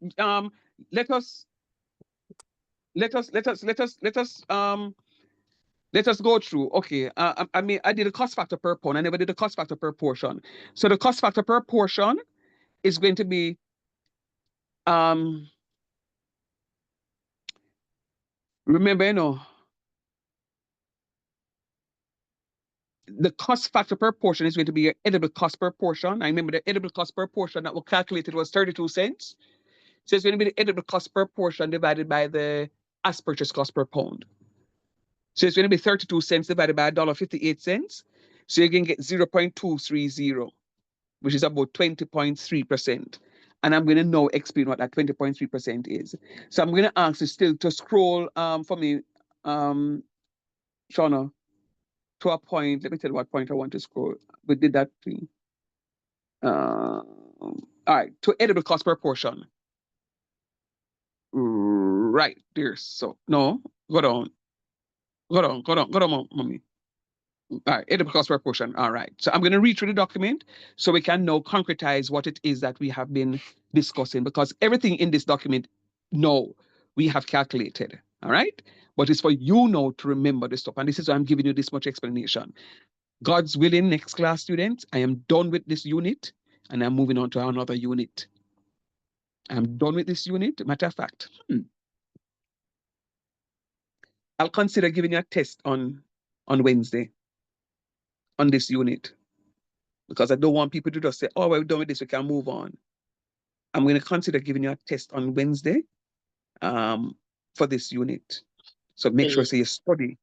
Let us go through. Okay. I mean, I did a cost factor per pound. I never did a cost factor per portion. So the cost factor per portion is going to be remember, you know, the cost factor per portion is going to be your edible cost per portion. I remember the edible cost per portion that was calculated was 32 cents. So it's going to be the edible cost per portion divided by the as purchase cost per pound. So it's going to be 32 cents divided by $1.58. So you can get 0.230, which is about 20.3%. And I'm going to now explain what that 20.3% is. So I'm going to ask you still to scroll for me, Shauna, to a point. Let me tell you what point I want to scroll. We did that thing. All right, to edible cost per portion. Right there. So no, go down, mommy. All right, edible cost per portion. All right. So I'm going to read through the document so we can now concretize what it is that we have been discussing, because everything in this document, no, we have calculated. All right. But it's for you now to remember this stuff. And this is why I'm giving you this much explanation. God's willing, next class students, I am done with this unit and I'm moving on to another unit. I'm done with this unit. Matter of fact, I'll consider giving you a test on Wednesday on this unit, because I don't want people to just say, oh, we're done with this, we can move on. I'm going to consider giving you a test on Wednesday for this unit. So make sure say you study.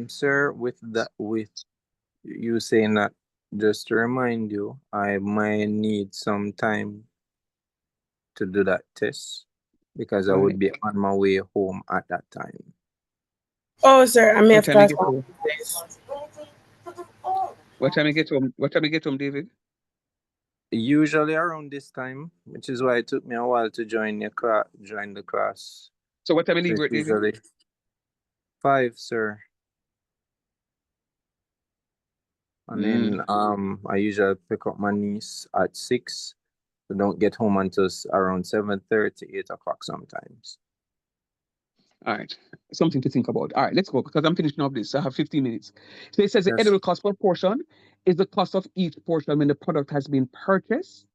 Sir, with you saying that, just to remind you, I might need some time to do that test because I would Right. be on my way home at that time. Oh, sir, I may What have time you class get home? this. What time you get home? What time you get home, David? Usually around this time, which is why it took me a while to join the class. So what time you So leave it's work, David? usually 5, sir. And then I usually pick up my niece at 6. So don't get home until around 7:30, 8 o'clock sometimes. All right. Something to think about. All right, let's go because I'm finishing up this. I have 15 minutes. So it says the Yes. edible cost per portion is the cost of each portion when the product has been purchased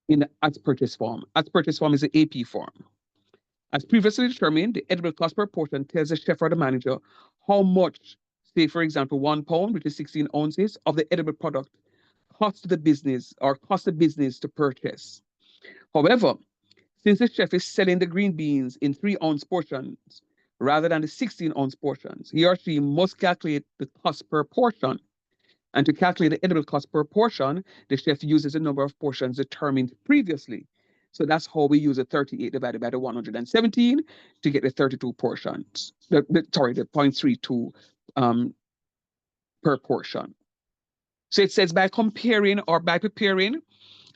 in the as purchase form. As purchase form is the AP form. As previously determined, the edible cost per portion tells the chef or the manager how much, say for example, 1 pound, which is 16 ounces, of the edible product cost the business to purchase. However, since the chef is selling the green beans in 3-ounce portions rather than the 16-ounce portions, he or she must calculate the cost per portion. And to calculate the edible cost per portion, the chef uses the number of portions determined previously. So that's how we use the 38 divided by the 117 to get the 32 portions. The 0.32 per portion. So it says by comparing or by preparing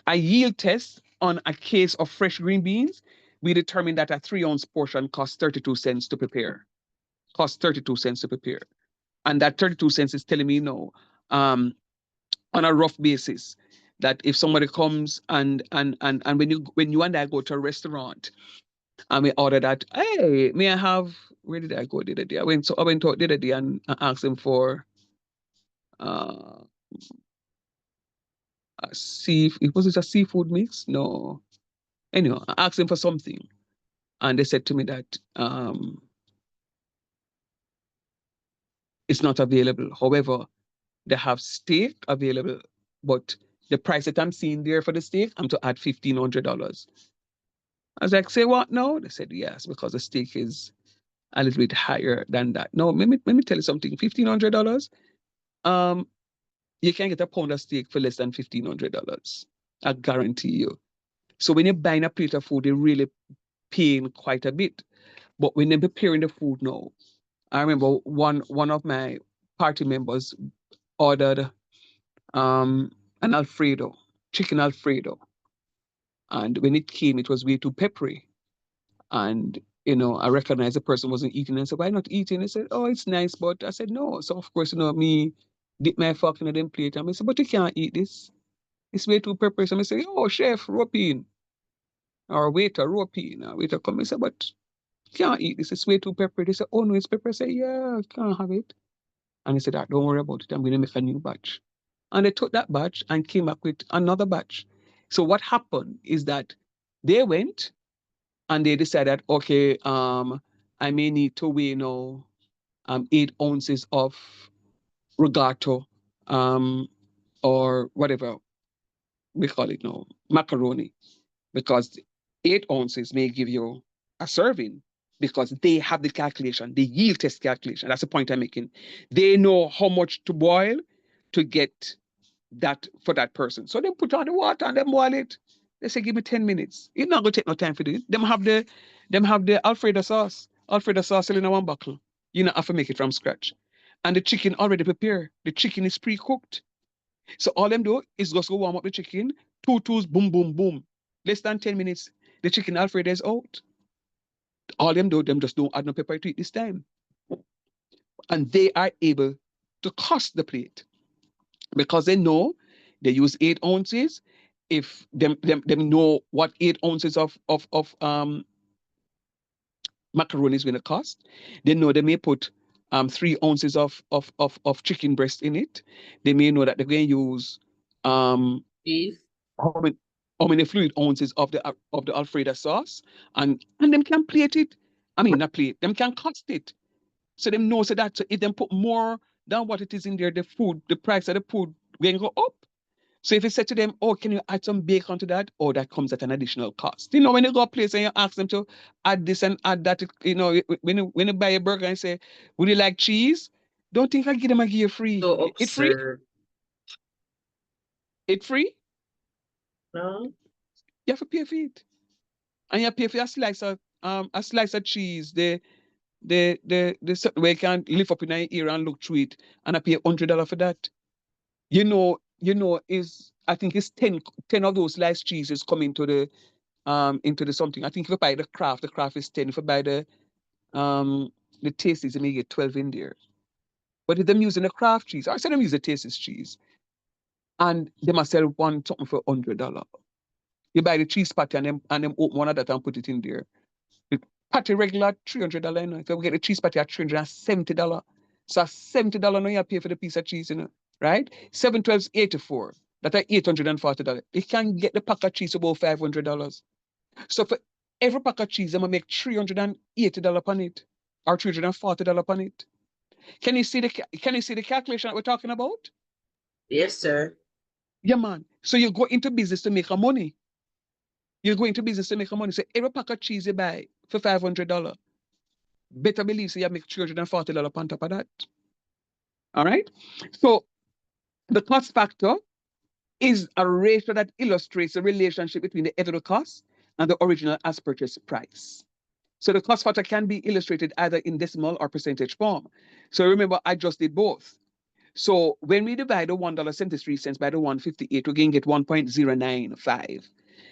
a yield test on a case of fresh green beans, we determined that a 3-ounce portion costs 32 cents to prepare. Costs 32 cents to prepare. And that 32 cents is telling me no, on a rough basis, that if somebody comes and when you and I go to a restaurant and we order that, hey, may I have, where did I go the other day? I went out the other day and asked them for uh was it a seafood mix? No. Anyway, I asked them for something and they said to me that it's not available. However, they have steak available, but the price that I'm seeing there for the steak, I'm to add $1,500. I was like, say what now? They said yes, because the steak is a little bit higher than that. No, let me tell you something. $1,500. You can get a pound of steak for less than $1,500. I guarantee you. So when you're buying a plate of food, they're really paying quite a bit. But when they're preparing the food now, I remember one of my party members ordered an Alfredo, chicken Alfredo. And when it came, it was way too peppery. And, I recognized the person wasn't eating. And I said, why not eating? He said, oh, it's nice. But I said, no. So, of course, me dip my fork in them plate. And I said, but you can't eat this. It's way too peppery. So I said, oh, chef, rope in. Or waiter, rope in. Or waiter come. I said, but you can't eat this. It's way too peppery. They said, oh, no, it's pepper. I said, yeah, I can't have it. And he said, don't worry about it. I'm going to make a new batch. And they took that batch and came back with another batch. So what happened is that they went and they decided, okay, I may need to weigh 8 ounces of regato, or whatever we call it now, macaroni, because 8 ounces may give you a serving because they have the calculation, the yield test calculation. That's the point I'm making. They know how much to boil to get that for that person. So they put on the water and they boil it. They say, give me 10 minutes. It's not gonna take no time for this. Them have the Alfredo sauce. Alfredo sauce in one bottle. You don't have to make it from scratch. And the chicken already prepared. The chicken is pre-cooked. So all them do is just go warm up the chicken, two twos, boom, boom, boom. Less than 10 minutes, the chicken Alfredo is out. All them do, them just don't add no pepper to it this time. And they are able to cost the plate because they know they use 8 ounces. If them know what 8 ounces of macaroni is going to cost, they know they may put 3 ounces of chicken breast in it. They may know that they're going to use Beef. how many, how many fluid ounces of the Alfredo sauce, and them can plate it. I mean, not plate. Them can cost it. So them know so that if them put more than what it is in there, the price of the food going to go up. So if you say to them, oh, can you add some bacon to that? Oh, that comes at an additional cost. You know, when you go a place and you ask them to add this and add that, you know, when you buy a burger and say, would you like cheese? Don't think I give them a give you free. So It free? absurd. It free? No? You have to pay for it. And you pay for a slice of cheese, the certain way you can lift up in your ear and look through it, and I pay $100 for that. You know, is I think it's 10 of those sliced cheeses come into the something. I think if you buy the craft is 10. If you buy the tasties, you may get 12 in there. But if them using the craft cheese, I said them use the tasties cheese, and they must sell one something for $100. You buy the cheese patty and them open one of that and put it in there. The patty regular $300, you know. If you get the cheese patty at $370. So $70 now you pay for the piece of cheese, you know, right? 712 is 84. That's $840. You can get the pack of cheese about $500. So for every pack of cheese, I'm gonna make $380 on it, or $340 on it. Can you see the calculation that we're talking about? Yes, sir. Yeah, man. So you go into business to make a money. You're going to business to make a money. So every pack of cheese you buy for $500, better believe so you make $340 on top of that. All right. So the cost factor is a ratio that illustrates the relationship between the edible cost and the original as purchased price. So the cost factor can be illustrated either in decimal or percentage form. So remember, I just did both. So when we divide the $1.73 by the 158, we're going to get 1.095.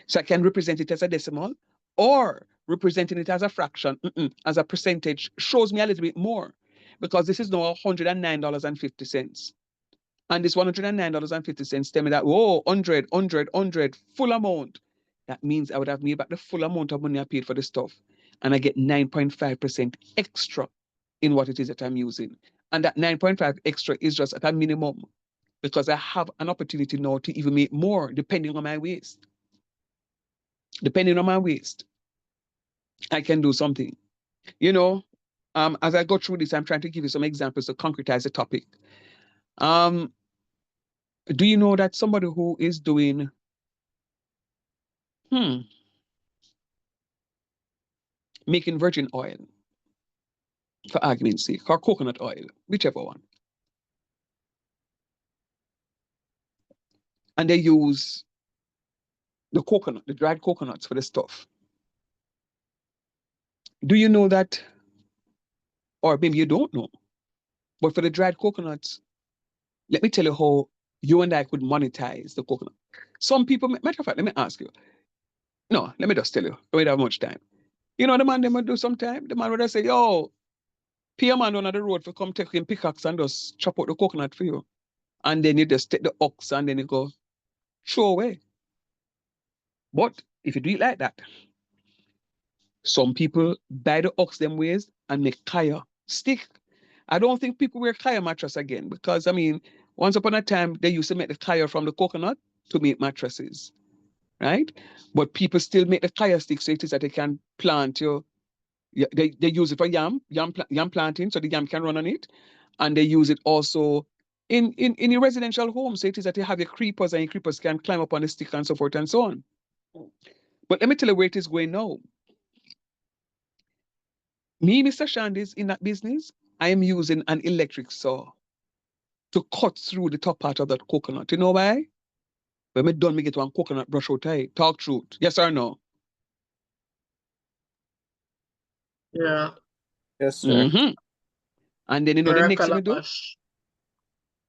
So I can represent it as a decimal, or representing it as a fraction, as a percentage, shows me a little bit more, because this is now $109.50. And this $109.50 tell me that, whoa, 100, full amount. That means I would have made back the full amount of money I paid for the stuff. And I get 9.5% extra in what it is that I'm using. And that 9.5 extra is just at a minimum, because I have an opportunity now to even make more depending on my waste. Depending on my waste, I can do something. You know, as I go through this, I'm trying to give you some examples to concretize the topic. Do you know that somebody who is doing making virgin oil, for argument's sake, or coconut oil, whichever one, and they use the dried coconuts for the stuff. Do you know that, or maybe you don't know, but for the dried coconuts, let me tell you how you and I could monetize the coconut. Some people, matter of fact, let me ask you. No, let me just tell you. We don't have much time. You know the man they might do sometime? The man would say, yo, pay a man on the road for come take him pickaxe and just chop out the coconut for you. And then you just take the ox and then you go throw away. But if you do it like that, some people buy the ox them ways and make kaya stick. I don't think people wear kaya mattress again, because I mean, once upon a time they used to make the kaya from the coconut to make mattresses, right? But people still make the kaya stick, so it is that they can plant your. Yeah, they use it for yam planting, so the yam can run on it, and they use it also in your residential home, so it is that you have your creepers, and your creepers can climb up on the stick and so forth and so on. But let me tell you where it is going now. Me, Mr. Shandy's in that business. I am using an electric saw to cut through the top part of that coconut. You know why? When me done, me get one coconut brush out of it. Talk truth. Yes or no? Yeah. Yes, sir. And then you know the next thing we do?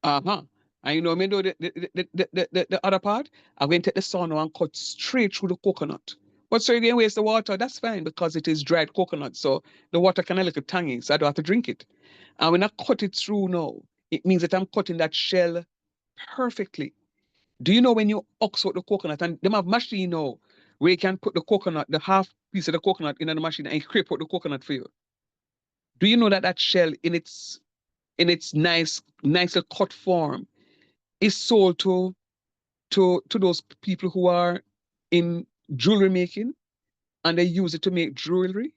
Calabash. And you know me do the other part? I'm going to take the saw now and cut straight through the coconut. But so you're going to waste the water. That's fine, because it is dried coconut. So the water can a little tangy, so I don't have to drink it. And when I cut it through now, it means that I'm cutting that shell perfectly. Do you know when you ox out the coconut, and them have machine now where you can put the coconut, the half piece of the coconut in the machine and scrape out the coconut for you? Do you know that that shell in its nicer cut form is sold to those people who are in jewelry making, and they use it to make jewelry?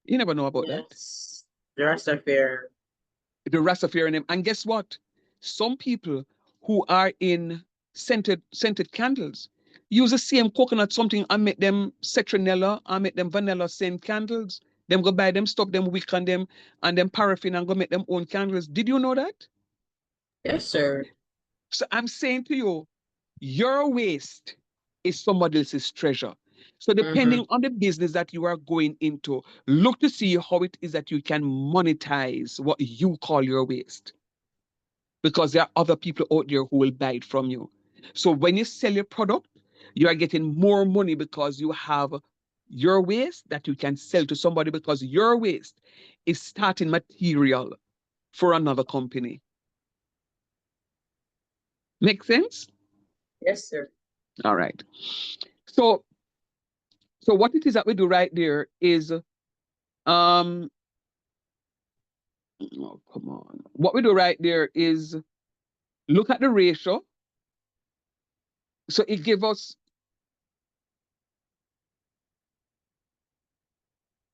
You never know about that. Yes. The rest are fair. The Rastafarian name. And guess what? Some people who are in scented candles. Use the same coconut something and make them citronella and make them vanilla scent candles. Them go buy them, stop them, wick on them, and them paraffin and go make them own candles. Did you know that? Yes, sir. So I'm saying to you, your waste is somebody else's treasure. So depending on the business that you are going into, look to see how it is that you can monetize what you call your waste. Because there are other people out there who will buy it from you. So when you sell your product, you are getting more money because you have your waste that you can sell to somebody, because your waste is starting material for another company. Make sense? Yes, sir. All right. So what it is that we do right there is oh, come on. What we do right there is look at the ratio. So it gives us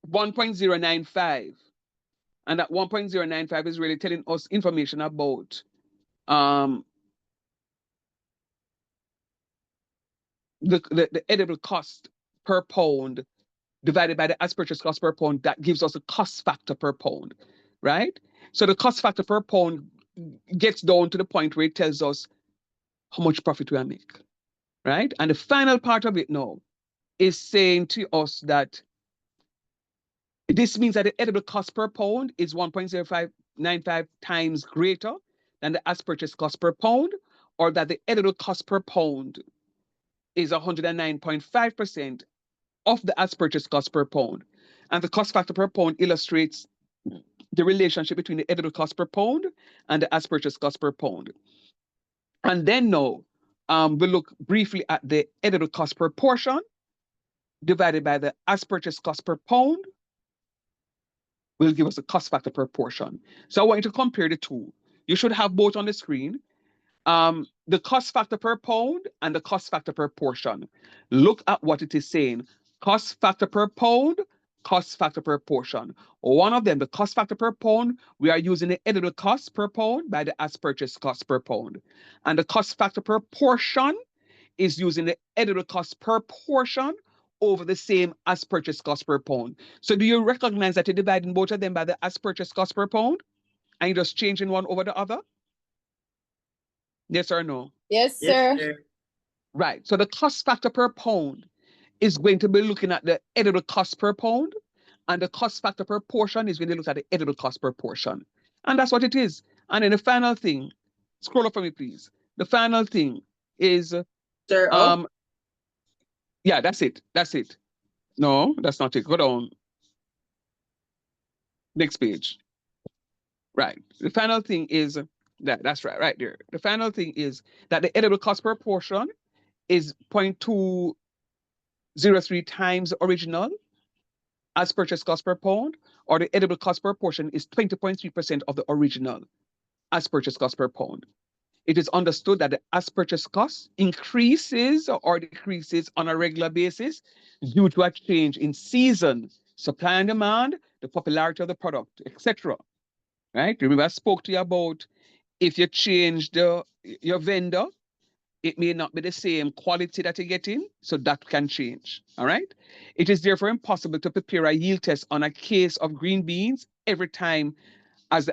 1.095. And that 1.095 is really telling us information about the edible cost per pound divided by the as purchase cost per pound. That gives us a cost factor per pound, right? So the cost factor per pound gets down to the point where it tells us how much profit we make, right? And the final part of it now is saying to us that this means that the edible cost per pound is 1.0595 times greater than the as purchase cost per pound, or that the edible cost per pound is 109.5% of the as purchase cost per pound. And the cost factor per pound illustrates the relationship between the edible cost per pound and the as purchase cost per pound. And then now, we'll look briefly at the edible cost per portion divided by the as purchase cost per pound will give us a cost factor per portion. So I want you to compare the two. You should have both on the screen. The cost factor per pound and the cost factor per portion. Look at what it is saying. Cost factor per pound, cost factor per portion. One of them, the cost factor per pound, we are using the edible cost per pound by the as purchase cost per pound. And the cost factor per portion is using the edible cost per portion over the same as purchase cost per pound. So do you recognize that you're dividing both of them by the as purchase cost per pound and you're just changing one over the other? Yes or no? Yes, Yes, sir. sir. Right. So the cost factor per pound is going to be looking at the edible cost per pound, and the cost factor per portion is going to look at the edible cost per portion. And that's what it is. And then the final thing, scroll up for me, please. The final thing is, Sir, yeah, that's it. That's it. No, that's not it. Go down. Next page. Right. The final thing is that's right there. The final thing is that the edible cost per portion is 0.203 times original as purchase cost per pound, or the edible cost per portion is 20.3% of the original as purchase cost per pound. It is understood that the as purchase cost increases or decreases on a regular basis due to a change in season, supply and demand, the popularity of the product, etc. Right? Remember, I spoke to you about if you change your vendor, it may not be the same quality that you're getting, so that can change. All right. It is therefore impossible to prepare a yield test on a case of green beans every time as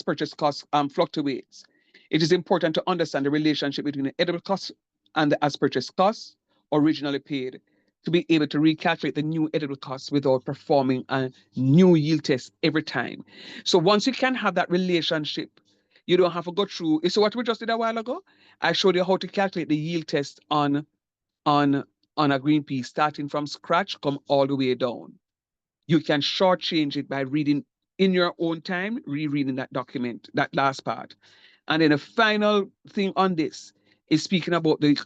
purchase cost fluctuates. It is important to understand the relationship between the edible cost and the as purchase cost originally paid to be able to recalculate the new edible cost without performing a new yield test every time. So once you can have that relationship, you don't have to go through. So what we just did a while ago, I showed you how to calculate the yield test on a green pea, starting from scratch, come all the way down. You can shortchange it by reading in your own time, rereading that document, that last part. And then the final thing on this is speaking about the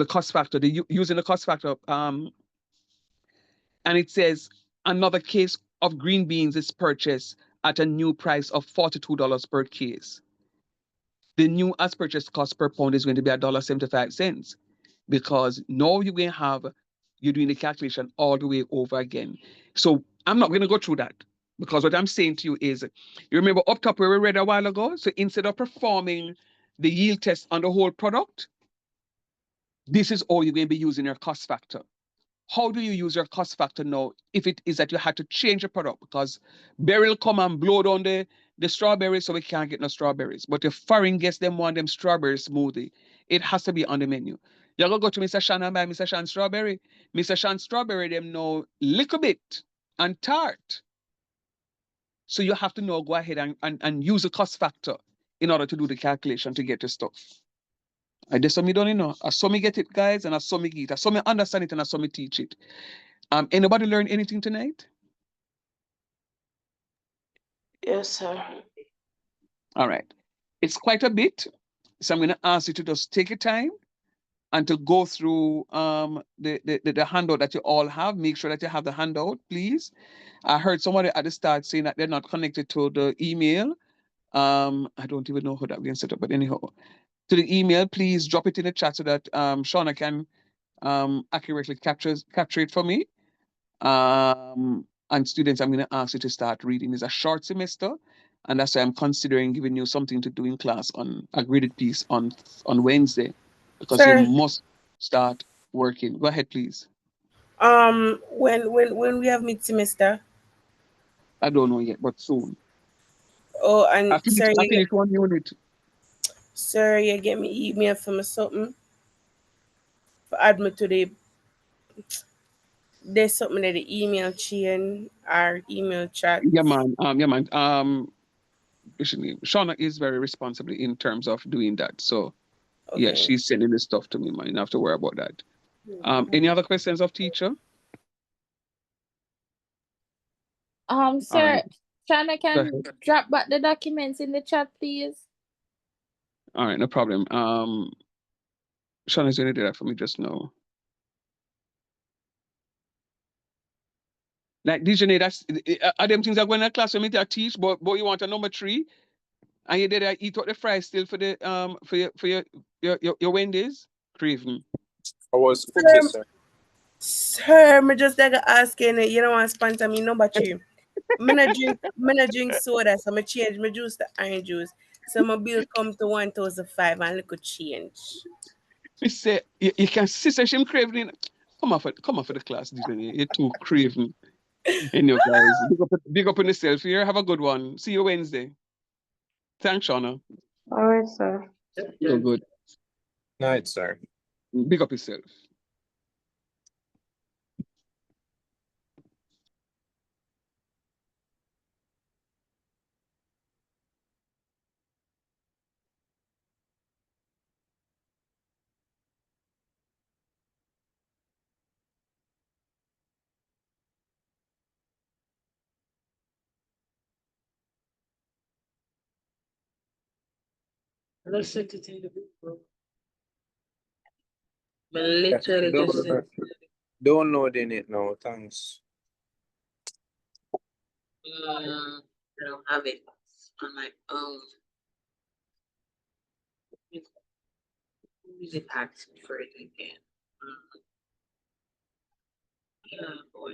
cost factor, using the cost factor. And it says another case of green beans is purchased at a new price of $42 per case. The new as purchase cost per pound is going to be $1.75, because now you're going to have, you're doing the calculation all the way over again. So I'm not going to go through that, because what I'm saying to you is, you remember up top where we read a while ago? So instead of performing the yield test on the whole product, this is all you're going to be using your cost factor. How do you use your cost factor now if it is that you had to change the product because Beryl come and blow down the strawberries so we can't get no strawberries. But if foreign guests them want them strawberry smoothie, it has to be on the menu. You're gonna go to Mr. Shan and buy Mr. Shan strawberry. Mr. Shan strawberry them know little bit and tart. So you have to know go ahead and use the cost factor in order to do the calculation to get the stuff. I just saw me done, I saw me get it, guys, and I saw me get it. I saw me understand it and I saw me teach it. Anybody learn anything tonight? Yes, sir. All right. It's quite a bit. So I'm going to ask you to just take your time and to go through the handout that you all have. Make sure that you have the handout, please. I heard somebody at the start saying that they're not connected to the email. I don't even know how that gets set up, but anyhow, to the email, please drop it in the chat so that Shauna can accurately capture it for me. And students, I'm going to ask you to start reading. It's a short semester, and that's why I'm considering giving you something to do in class on a graded piece on Wednesday, because you must start working. Go ahead, please. When we have mid semester? I don't know yet, but soon. Oh, and I finished one unit. Sir, you get me email from me something for add me to there's something that the email chain or email chat. Yeah, man. Shauna is very responsible in terms of doing that. So Okay. yeah, she's sending the stuff to me, man. You don't have to worry about that. Any other questions of teacher? Sir, right. Shana can drop back the documents in the chat, please. All right, no problem. Shauna's gonna do that for me just now. Like Dijonay, that's are them things that go in a class for me to teach, but you want a number 3, and you did eat out the fries still for the for your Wendy's? Craven. I was cookies, sir. Sir, me just like asking you know want sponsor me number 3. Me not drink soda, so me change my juice to orange juice. So my bill come to 1,005 and little change. We say you can see him craving. Come off for the class, Dijonay. You're too craving. Anyway, guys, big up on yourself here. Have a good one. See you Wednesday. Thanks, Shauna. All right, sir. You're good. Night, sir. Big up yourself. Let's set it in the book. But literally just said, Downloading it now, thanks. I don't have it on my own. Music asked me for it again. Oh boy.